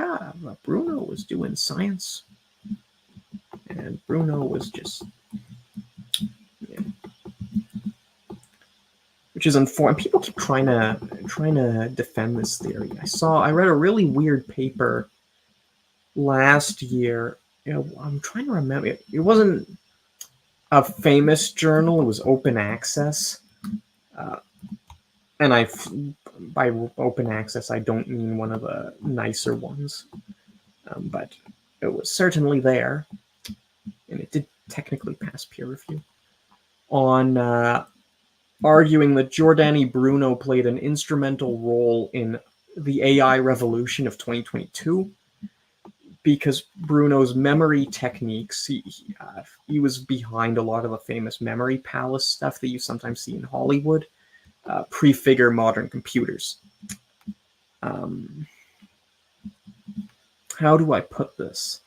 Bruno was doing science. And Bruno was just... Yeah. Which is unfortunate. People keep trying to defend this theory. I read a really weird paper last year. I'm trying to remember. It wasn't a famous journal. It was open access. And by open access, I don't mean one of the nicer ones. But it was certainly there. And it did technically pass peer review. On arguing that Giordani Bruno played an instrumental role in the AI revolution of 2022 because Bruno's memory techniques, he was behind a lot of the famous memory palace stuff that you sometimes see in Hollywood, prefigure modern computers. How do I put this?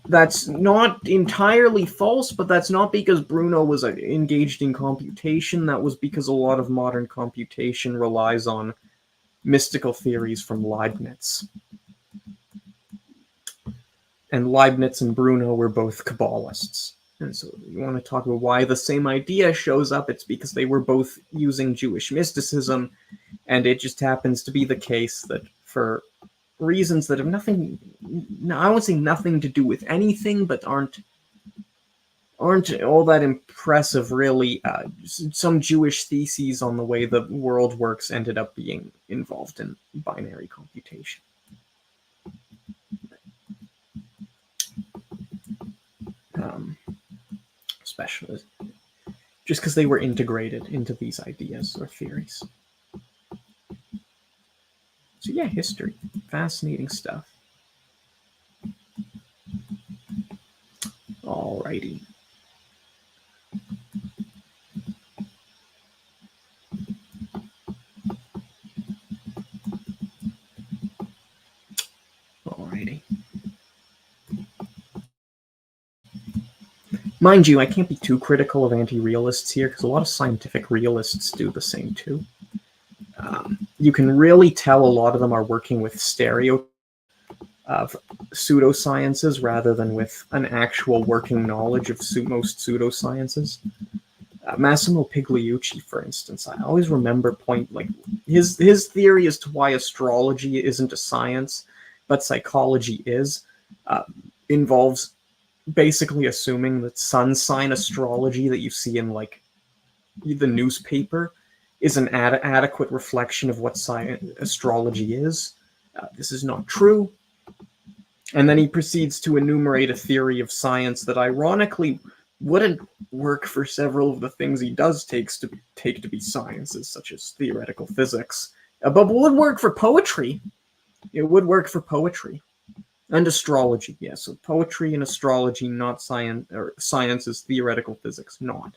That's not entirely false, but that's not because Bruno was engaged in computation. That was because a lot of modern computation relies on mystical theories from Leibniz. And Leibniz and Bruno were both Kabbalists. And so you want to talk about why the same idea shows up, it's because they were both using Jewish mysticism, and it just happens to be the case that for reasons that have nothing, I won't say nothing to do with anything, but aren't all that impressive, really. Some Jewish theses on the way the world works ended up being involved in binary computation. Especially just because they were integrated into these ideas or theories. So yeah, history, fascinating stuff. Alrighty. Alrighty. Mind you, I can't be too critical of anti-realists here because a lot of scientific realists do the same too. You can really tell a lot of them are working with stereotypes of pseudosciences rather than with an actual working knowledge of most pseudosciences. Massimo Pigliucci, for instance, I always remember his theory as to why astrology isn't a science, but psychology is, involves basically assuming that sun sign astrology that you see in like the newspaper is an adequate reflection of what astrology is. This is not true. And then he proceeds to enumerate a theory of science that ironically wouldn't work for several of the things he does take to be sciences, such as theoretical physics, but would work for poetry. It would work for poetry and astrology. Yeah, so poetry and astrology, not science, or science is theoretical physics, not.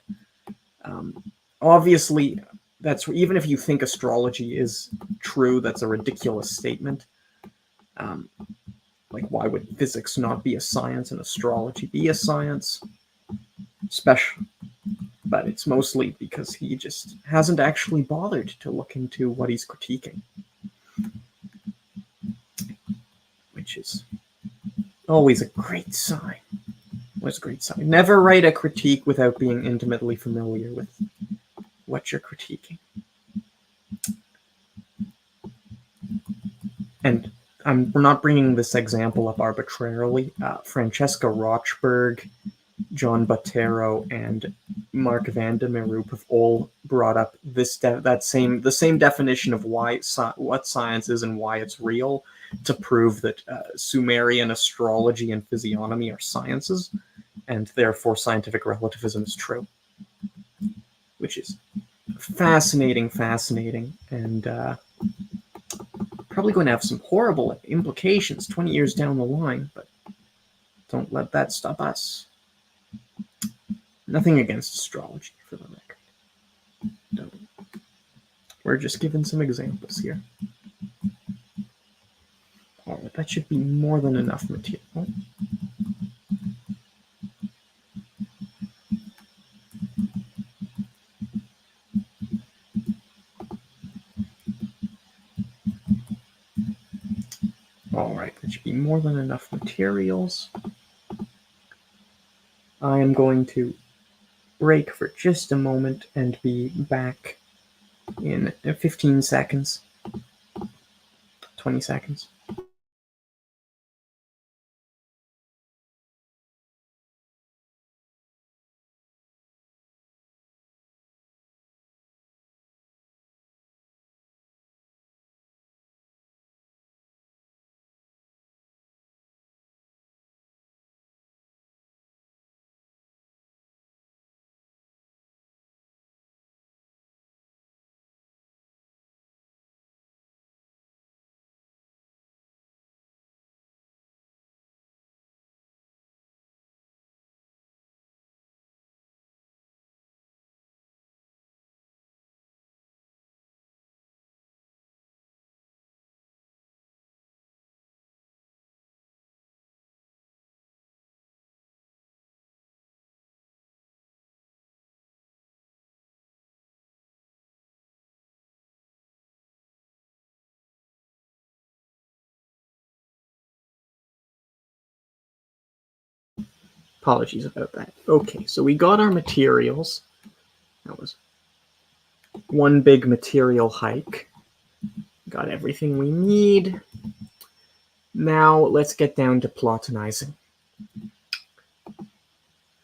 Obviously, that's even if you think astrology is true, that's a ridiculous statement. Like, why would physics not be a science and astrology be a science? But it's mostly because he just hasn't actually bothered to look into what he's critiquing, which is always a great sign. Always a great sign. Never write a critique without being intimately familiar with what you're critiquing. And we're not bringing this example up arbitrarily. Francesca Rochberg, John Bottero, and Mark van de Meroep have all brought up the same definition of what science is and why it's real, to prove that Sumerian astrology and physiognomy are sciences, and therefore scientific relativism is true, which is fascinating, and probably going to have some horrible implications 20 years down the line, but don't let that stop us. Nothing against astrology, for the record. Don't. We're just giving some examples here. All right, that should be more than enough material. All right, that should be more than enough materials. I am going to break for just a moment and be back in 15 seconds, 20 seconds. Apologies about that. Okay, so we got our materials. That was one big material hike. Got everything we need. Now let's get down to plotinizing.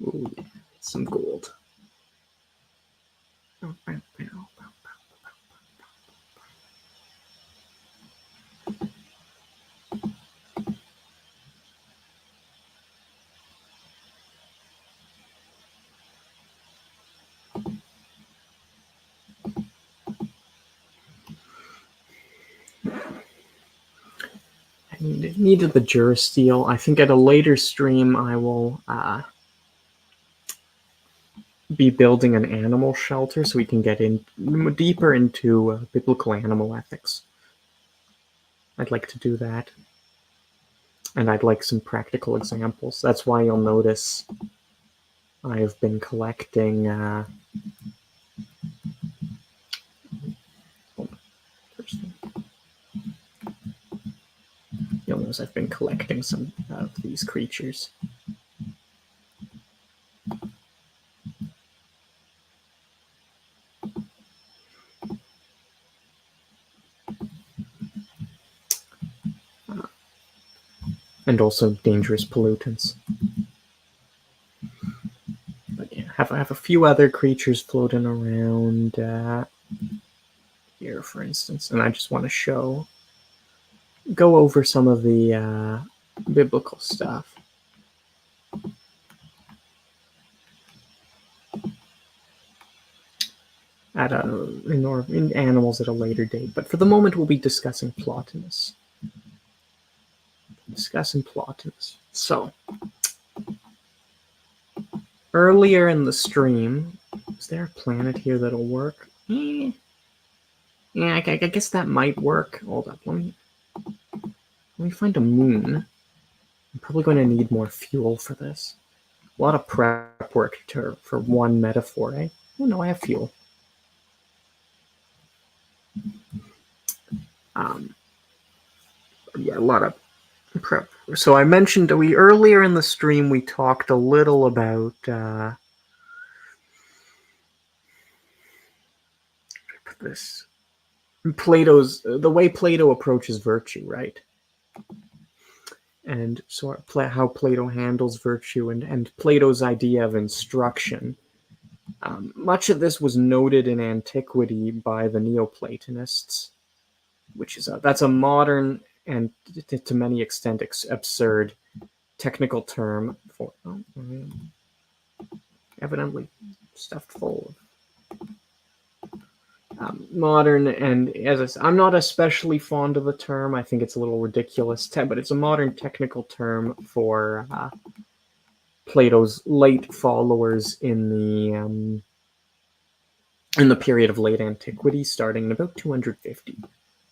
Ooh, yeah, some gold. I needed the Durasteel. I think at a later stream I will be building an animal shelter so we can get in deeper into biblical animal ethics. I'd like to do that. And I'd like some practical examples. That's why you'll notice I've been collecting you'll notice I've been collecting some of these creatures. And also dangerous pollutants. But yeah, I have a few other creatures floating around here, for instance, and I just want to go over some of the biblical stuff. In animals at a later date, but for the moment we'll be discussing Plotinus. So, earlier in the stream, is there a planet here that'll work? Yeah, I guess that might work. Hold up, let me find a moon. I'm probably going to need more fuel for this. A lot of prep work for one metaphor, eh? Oh no, I have fuel. Yeah, a lot of prep. So I mentioned earlier in the stream we talked a little about this the way Plato approaches virtue, right? And so how Plato handles virtue and Plato's idea of instruction. Much of this was noted in antiquity by the Neoplatonists, which is that's a modern and to many extent absurd technical term for evidently stuffed full of modern, and as I said, I'm not especially fond of the term. I think it's a little ridiculous, but it's a modern technical term for Plato's late followers in the period of late antiquity, starting in about 250.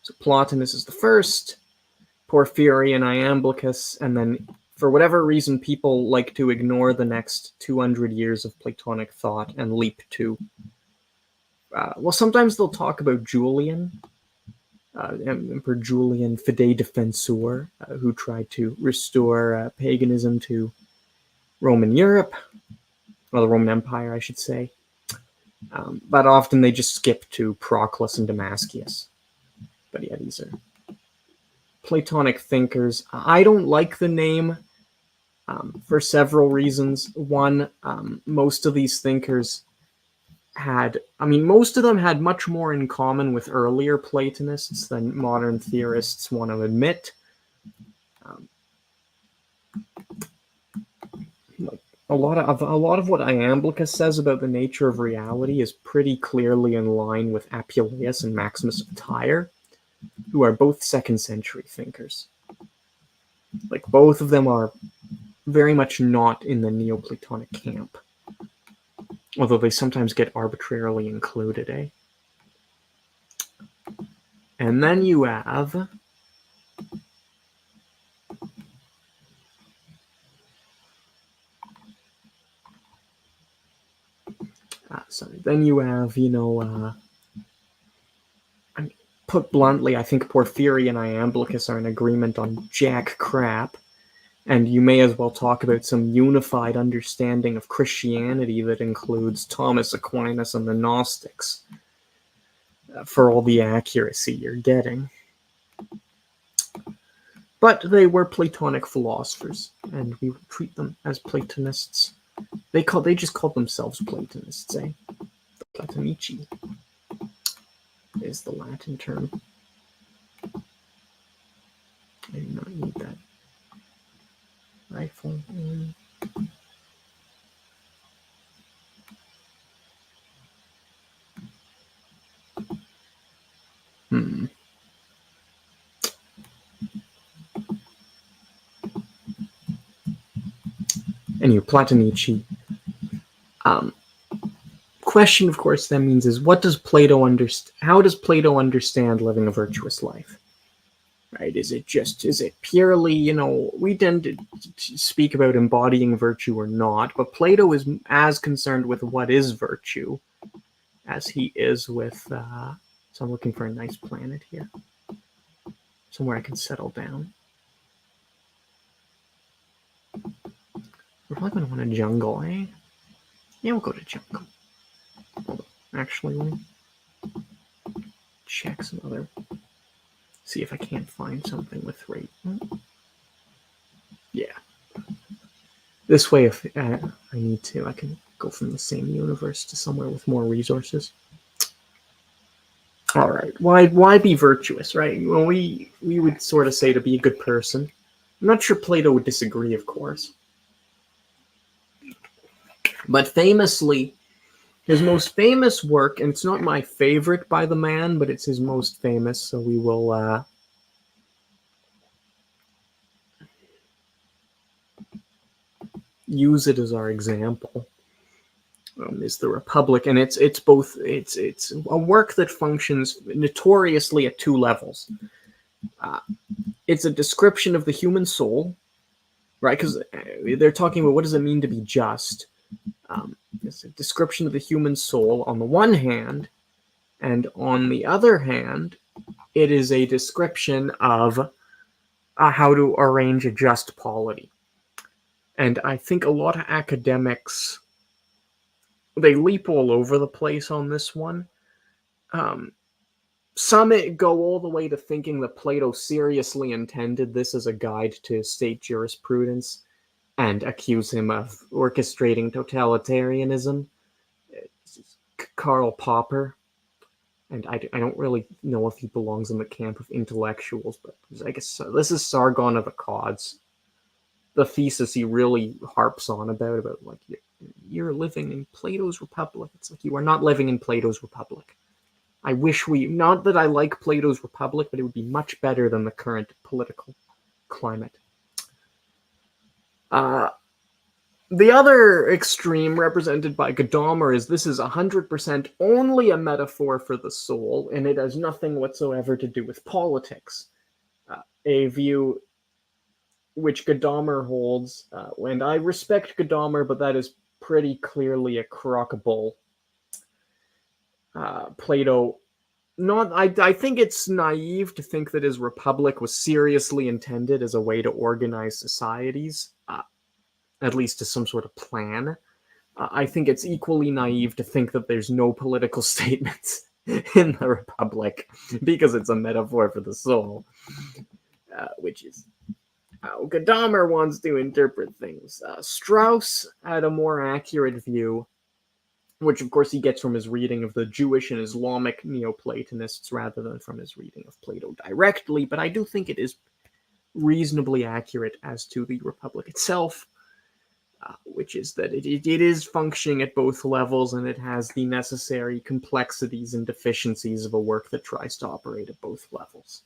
So Plotinus is the first, Porphyry and Iamblichus, and then for whatever reason people like to ignore the next 200 years of Platonic thought and leap to well, sometimes they'll talk about Julian, Emperor Julian, Fidei Defensor, who tried to restore paganism to Roman Europe, or the Roman Empire, I should say. But often they just skip to Proclus and Damascus. But yeah, these are Platonic thinkers. I don't like the name for several reasons. One, most of these thinkers most of them had much more in common with earlier Platonists than modern theorists want to admit. A lot of what Iamblichus says about the nature of reality is pretty clearly in line with Apuleius and Maximus of Tyre, who are both second century thinkers. Like, both of them are very much not in the Neoplatonic camp, although they sometimes get arbitrarily included, eh? And then you have put bluntly, I think Porphyry and Iamblichus are in agreement on jack crap, And you may as well talk about some unified understanding of Christianity that includes Thomas Aquinas and the Gnostics for all the accuracy you're getting. But they were Platonic philosophers, and we would treat them as Platonists. They just called themselves Platonists, eh? Platonici is the Latin term. I do not need that rifle. Anyway, Platonici. Question, of course, then means is what does Plato understand? How does Plato understand living a virtuous life? Right? Is it purely, we tend to speak about embodying virtue or not, but Plato is as concerned with what is virtue as he is with, so I'm looking for a nice planet here. Somewhere I can settle down. We're probably going to want a jungle, eh? Yeah, we'll go to jungle. Hold on. Actually, let me check some other... See if I can't find something with rate. Yeah. This way, if I need to, I can go from the same universe to somewhere with more resources. All right. Why be virtuous, right? Well, we would sort of say to be a good person. I'm not sure Plato would disagree, of course. But famously, his most famous work, and it's not my favorite by the man, but it's his most famous, so we will use it as our example, is the Republic. And it's a work that functions notoriously at two levels. It's a description of the human soul, right? Because they're talking about what does it mean to be just. It's a description of the human soul on the one hand, and on the other hand, it is a description of how to arrange a just polity. And I think a lot of academics, they leap all over the place on this one. Some go all the way to thinking that Plato seriously intended this as a guide to state jurisprudence and accuse him of orchestrating totalitarianism. Karl Popper, and I don't really know if he belongs in the camp of intellectuals, but I guess this is Sargon of Akkad's. The thesis he really harps on about like you're living in Plato's Republic. It's like you are not living in Plato's Republic. I wish not that I like Plato's Republic, but it would be much better than the current political climate. The other extreme represented by Gadamer is this is 100% only a metaphor for the soul, and it has nothing whatsoever to do with politics. A view which Gadamer holds, and I respect Gadamer, but that is pretty clearly a crockable. Plato, I think it's naive to think that his Republic was seriously intended as a way to organize societies, at least to some sort of plan. I think it's equally naive to think that there's no political statements in the Republic because it's a metaphor for the soul, which is how Gadamer wants to interpret things. Strauss had a more accurate view, which of course he gets from his reading of the Jewish and Islamic Neoplatonists rather than from his reading of Plato directly, but I do think it is reasonably accurate as to the Republic itself, which is that it is functioning at both levels, and it has the necessary complexities and deficiencies of a work that tries to operate at both levels.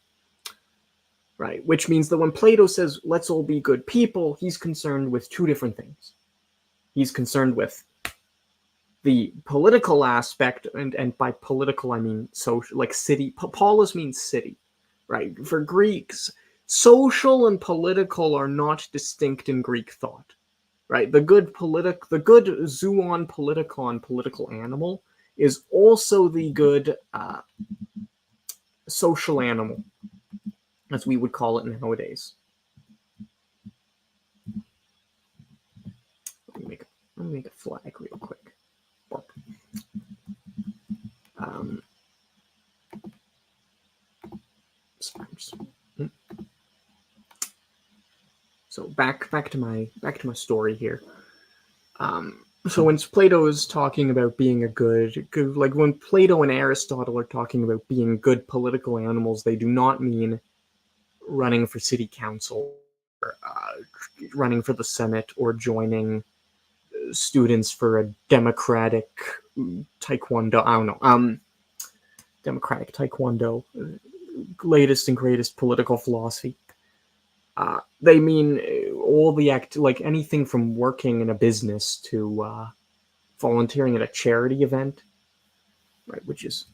Right, which means that when Plato says, let's all be good people, he's concerned with two different things. He's concerned with the political aspect, and by political I mean social, like city. Polis means city, right? For Greeks, social and political are not distinct in Greek thought, right? The good zoon politikon, political animal, is also the good social animal, as we would call it nowadays. Let me make a flag real quick. So back to my story here. So when Plato is talking about being a good, like when Plato and Aristotle are talking about being good political animals, they do not mean running for city council, or, running for the Senate, or joining students for a democratic taekwondo. I don't know. Democratic taekwondo, latest and greatest political philosophy. They mean all the like anything from working in a business to volunteering at a charity event, right? Which is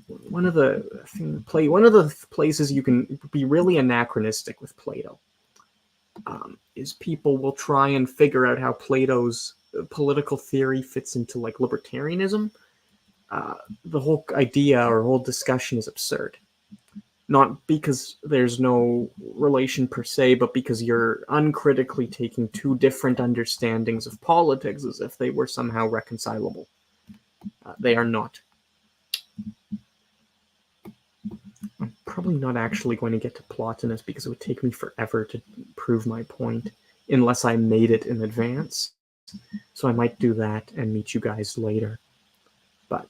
one of the places you can be really anachronistic with Plato. Is people will try and figure out how Plato's political theory fits into like libertarianism. The whole idea or whole discussion is absurd. Not because there's no relation per se, but because you're uncritically taking two different understandings of politics as if they were somehow reconcilable. They are not. I'm probably not actually going to get to Plotinus because it would take me forever to prove my point unless I made it in advance. So I might do that and meet you guys later. But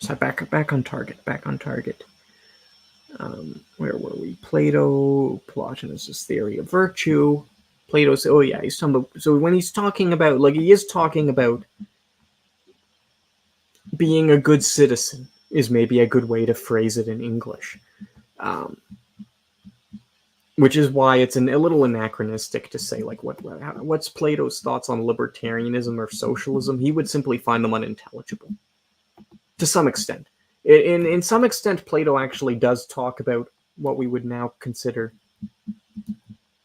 so back on target. Where were we? Plato, Plotinus' theory of virtue. Plato's, oh yeah, he's talking about, so when he's talking about, like, he is talking about being a good citizen is maybe a good way to phrase it in English. Which is why it's a little anachronistic to say, like, what's Plato's thoughts on libertarianism or socialism? He would simply find them unintelligible. To some extent. In some extent, Plato actually does talk about what we would now consider...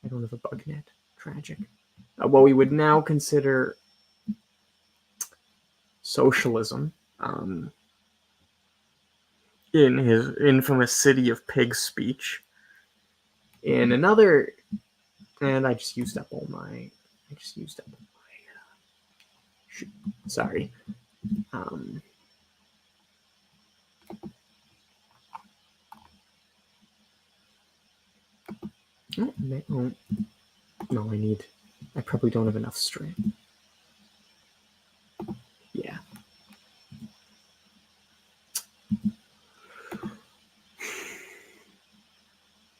I don't have a bug net. Tragic. What we would now consider socialism, in his infamous City of Pigs speech. In another... And I just used up all my... sorry. Oh, no, I probably don't have enough string. Yeah.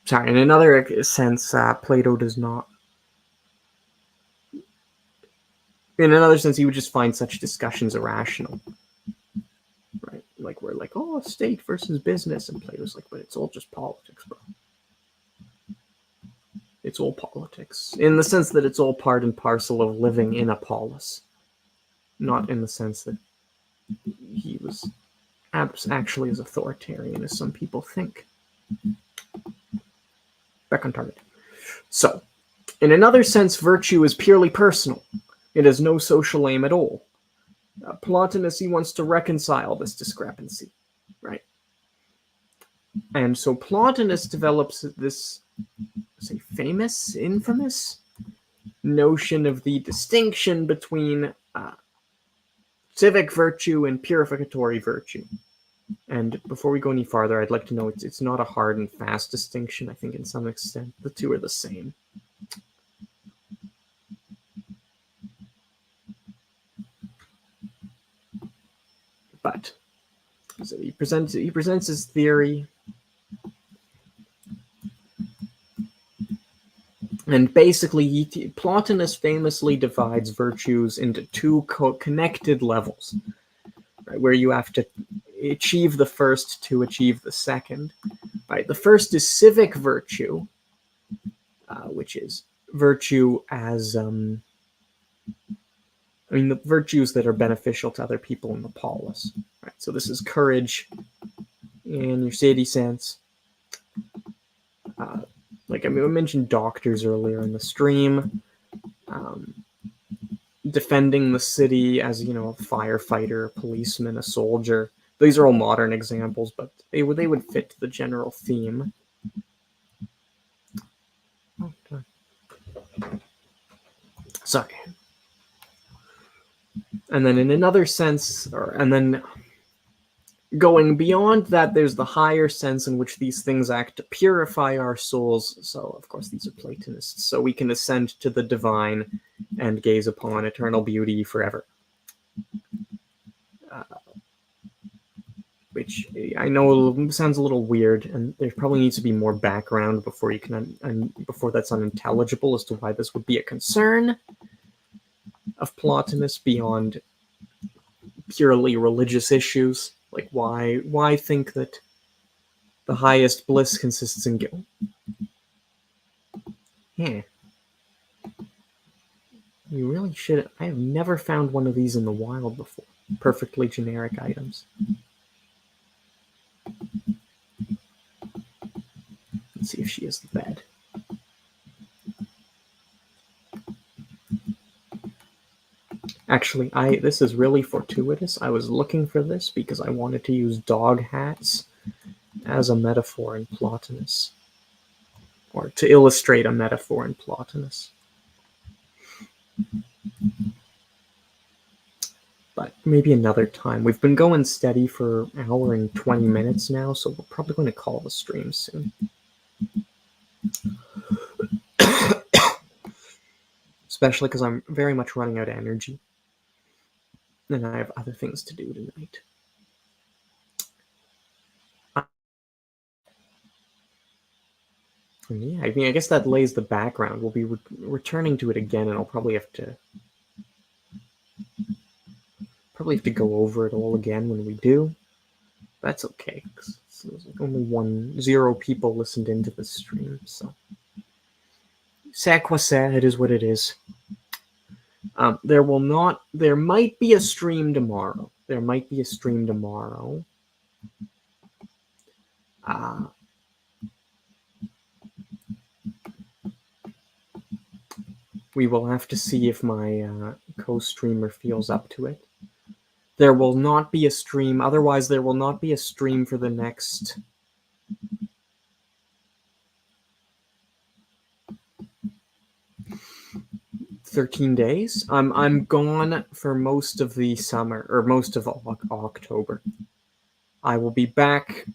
Sorry, in another sense, Plato does not... In another sense, he would just find such discussions irrational. Right? Like, we're like, oh, state versus business, and Plato's like, but it's all just politics, bro. It's all politics. In the sense that it's all part and parcel of living in a polis. Not in the sense that he was actually as authoritarian as some people think. Back on target. So, in another sense, virtue is purely personal. It has no social aim at all. Plotinus, he wants to reconcile this discrepancy, right? And so Plotinus develops this, say, infamous notion of the distinction between civic virtue and purificatory virtue. And before we go any farther, I'd like to know it's not a hard and fast distinction. I think in some extent the two are the same. But so he presents his theory, and basically Plotinus famously divides virtues into two connected levels, right, where you have to achieve the first to achieve the second. Right, the first is civic virtue, which is virtue as the virtues that are beneficial to other people in the polis. Right, so this is courage in your city sense. Like I mentioned doctors earlier in the stream. Defending the city as, a firefighter, a policeman, a soldier. These are all modern examples, but they would fit the general theme. Okay. Sorry. And then in another sense, and then going beyond that, there's the higher sense in which these things act to purify our souls. So, of course, these are Platonists. So we can ascend to the divine and gaze upon eternal beauty forever. Which I know sounds a little weird, and there probably needs to be more background before you can, before that's unintelligible as to why this would be a concern of Plotinus beyond purely religious issues. Like why think that the highest bliss consists in guilt? Yeah. You really should. I have never found one of these in the wild before. Perfectly generic items. Let's see if she has the bed. Actually, this is really fortuitous. I was looking for this because I wanted to use dog hats as a metaphor in Plotinus. Or to illustrate a metaphor in Plotinus. But maybe another time. We've been going steady for an hour and 20 minutes now, so we're probably going to call the stream soon. Especially because I'm very much running out of energy. And I have other things to do tonight. And yeah, I mean, I guess that lays the background. We'll be returning to it again, and I'll probably have to go over it all again when we do. That's okay, because like only 0 people listened into the stream, so c'est quoi c'est, it is what it is. There might be a stream tomorrow. We will have to see if my co-streamer feels up to it. There will not be a stream. Otherwise, there will not be a stream for the next 13 days. I'm gone for most of the summer, or most of October. I will be back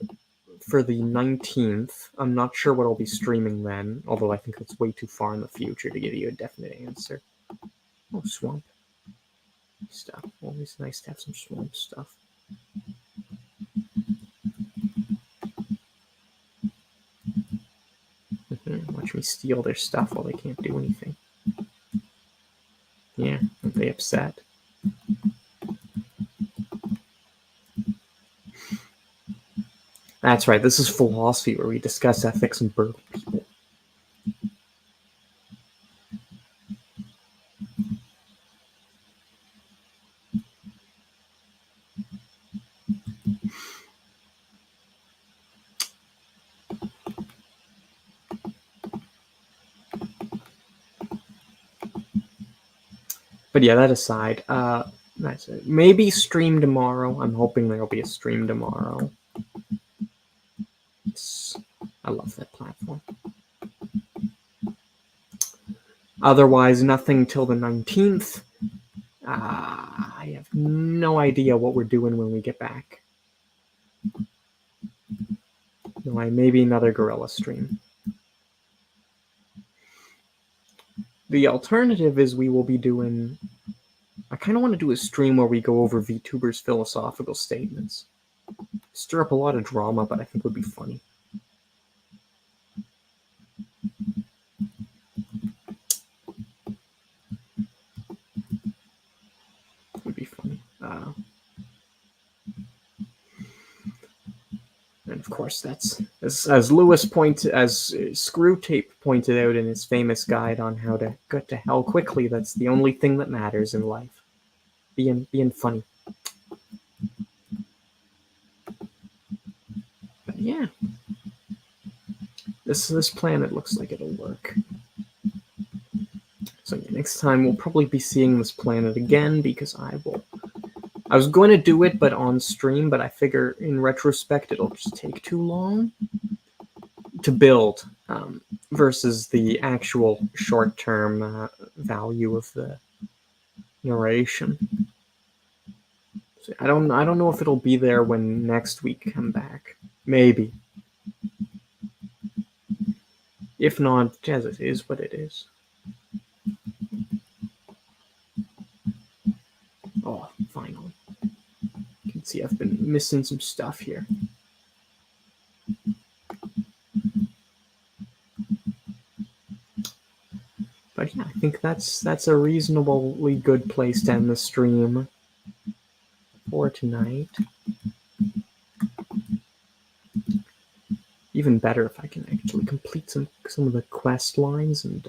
for the 19th. I'm not sure what I'll be streaming then, although I think that's way too far in the future to give you a definite answer. Oh, swamp stuff. Always nice to have some swamp stuff. Watch me steal their stuff while they can't do anything. Yeah, aren't they upset? That's right, this is philosophy where we discuss ethics and birth people. But yeah, that aside, that's it. Maybe stream tomorrow. I'm hoping there'll be a stream tomorrow. I love that platform. Otherwise, nothing till the 19th. I have no idea what we're doing when we get back. No, maybe another gorilla stream. The alternative is we will be doing... I kind of want to do a stream where we go over VTubers' philosophical statements. Stir up a lot of drama, but I think would be funny. Would be funny. And of course, that's as Screwtape pointed out in his famous guide on how to get to hell quickly. That's the only thing that matters in life. Being funny. But yeah, this planet looks like it'll work. So yeah, next time we'll probably be seeing this planet again because I was going to do it, but on stream, but I figure in retrospect it'll just take too long to build. versus the actual short-term value of the narration. So I don't know if it'll be there when next week come back. Maybe. If not, as it is what it is. Oh, finally. You can see I've been missing some stuff here. But yeah, I think that's a reasonably good place to end the stream for tonight. Even better if I can actually complete some of the quest lines and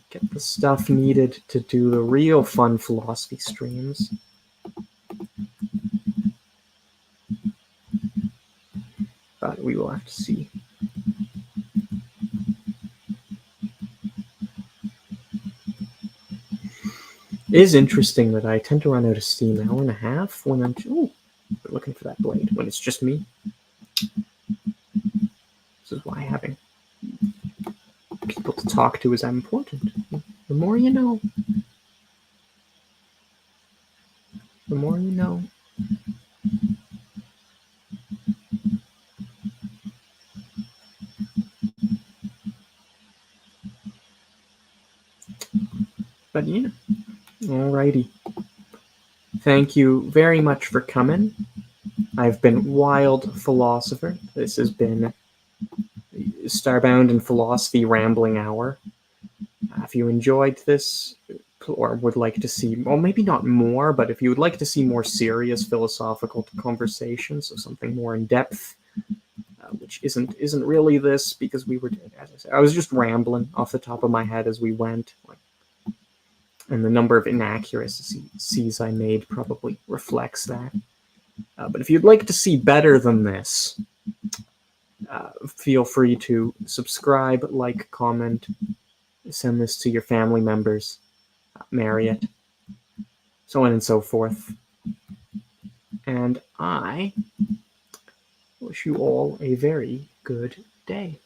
get the stuff needed to do the real fun philosophy streams. But we will have to see. It is interesting that I tend to run out of steam an hour and a half when I'm looking for that blade, when it's just me. This is why having people to talk to is important. The more you know. The more you know. But yeah, alrighty. Thank you very much for coming. I've been Wild Philosopher. This has been Starbound and Philosophy Rambling Hour. If you enjoyed this, or would like to see, well, maybe not more, but if you would like to see more serious philosophical conversations, so something more in depth, which isn't really this, because we were, as I said, I was just rambling off the top of my head as we went, and the number of inaccuracies I made probably reflects that. But if you'd like to see better than this, feel free to subscribe, like, comment, send this to your family members, marry it, so on and so forth. And I wish you all a very good day.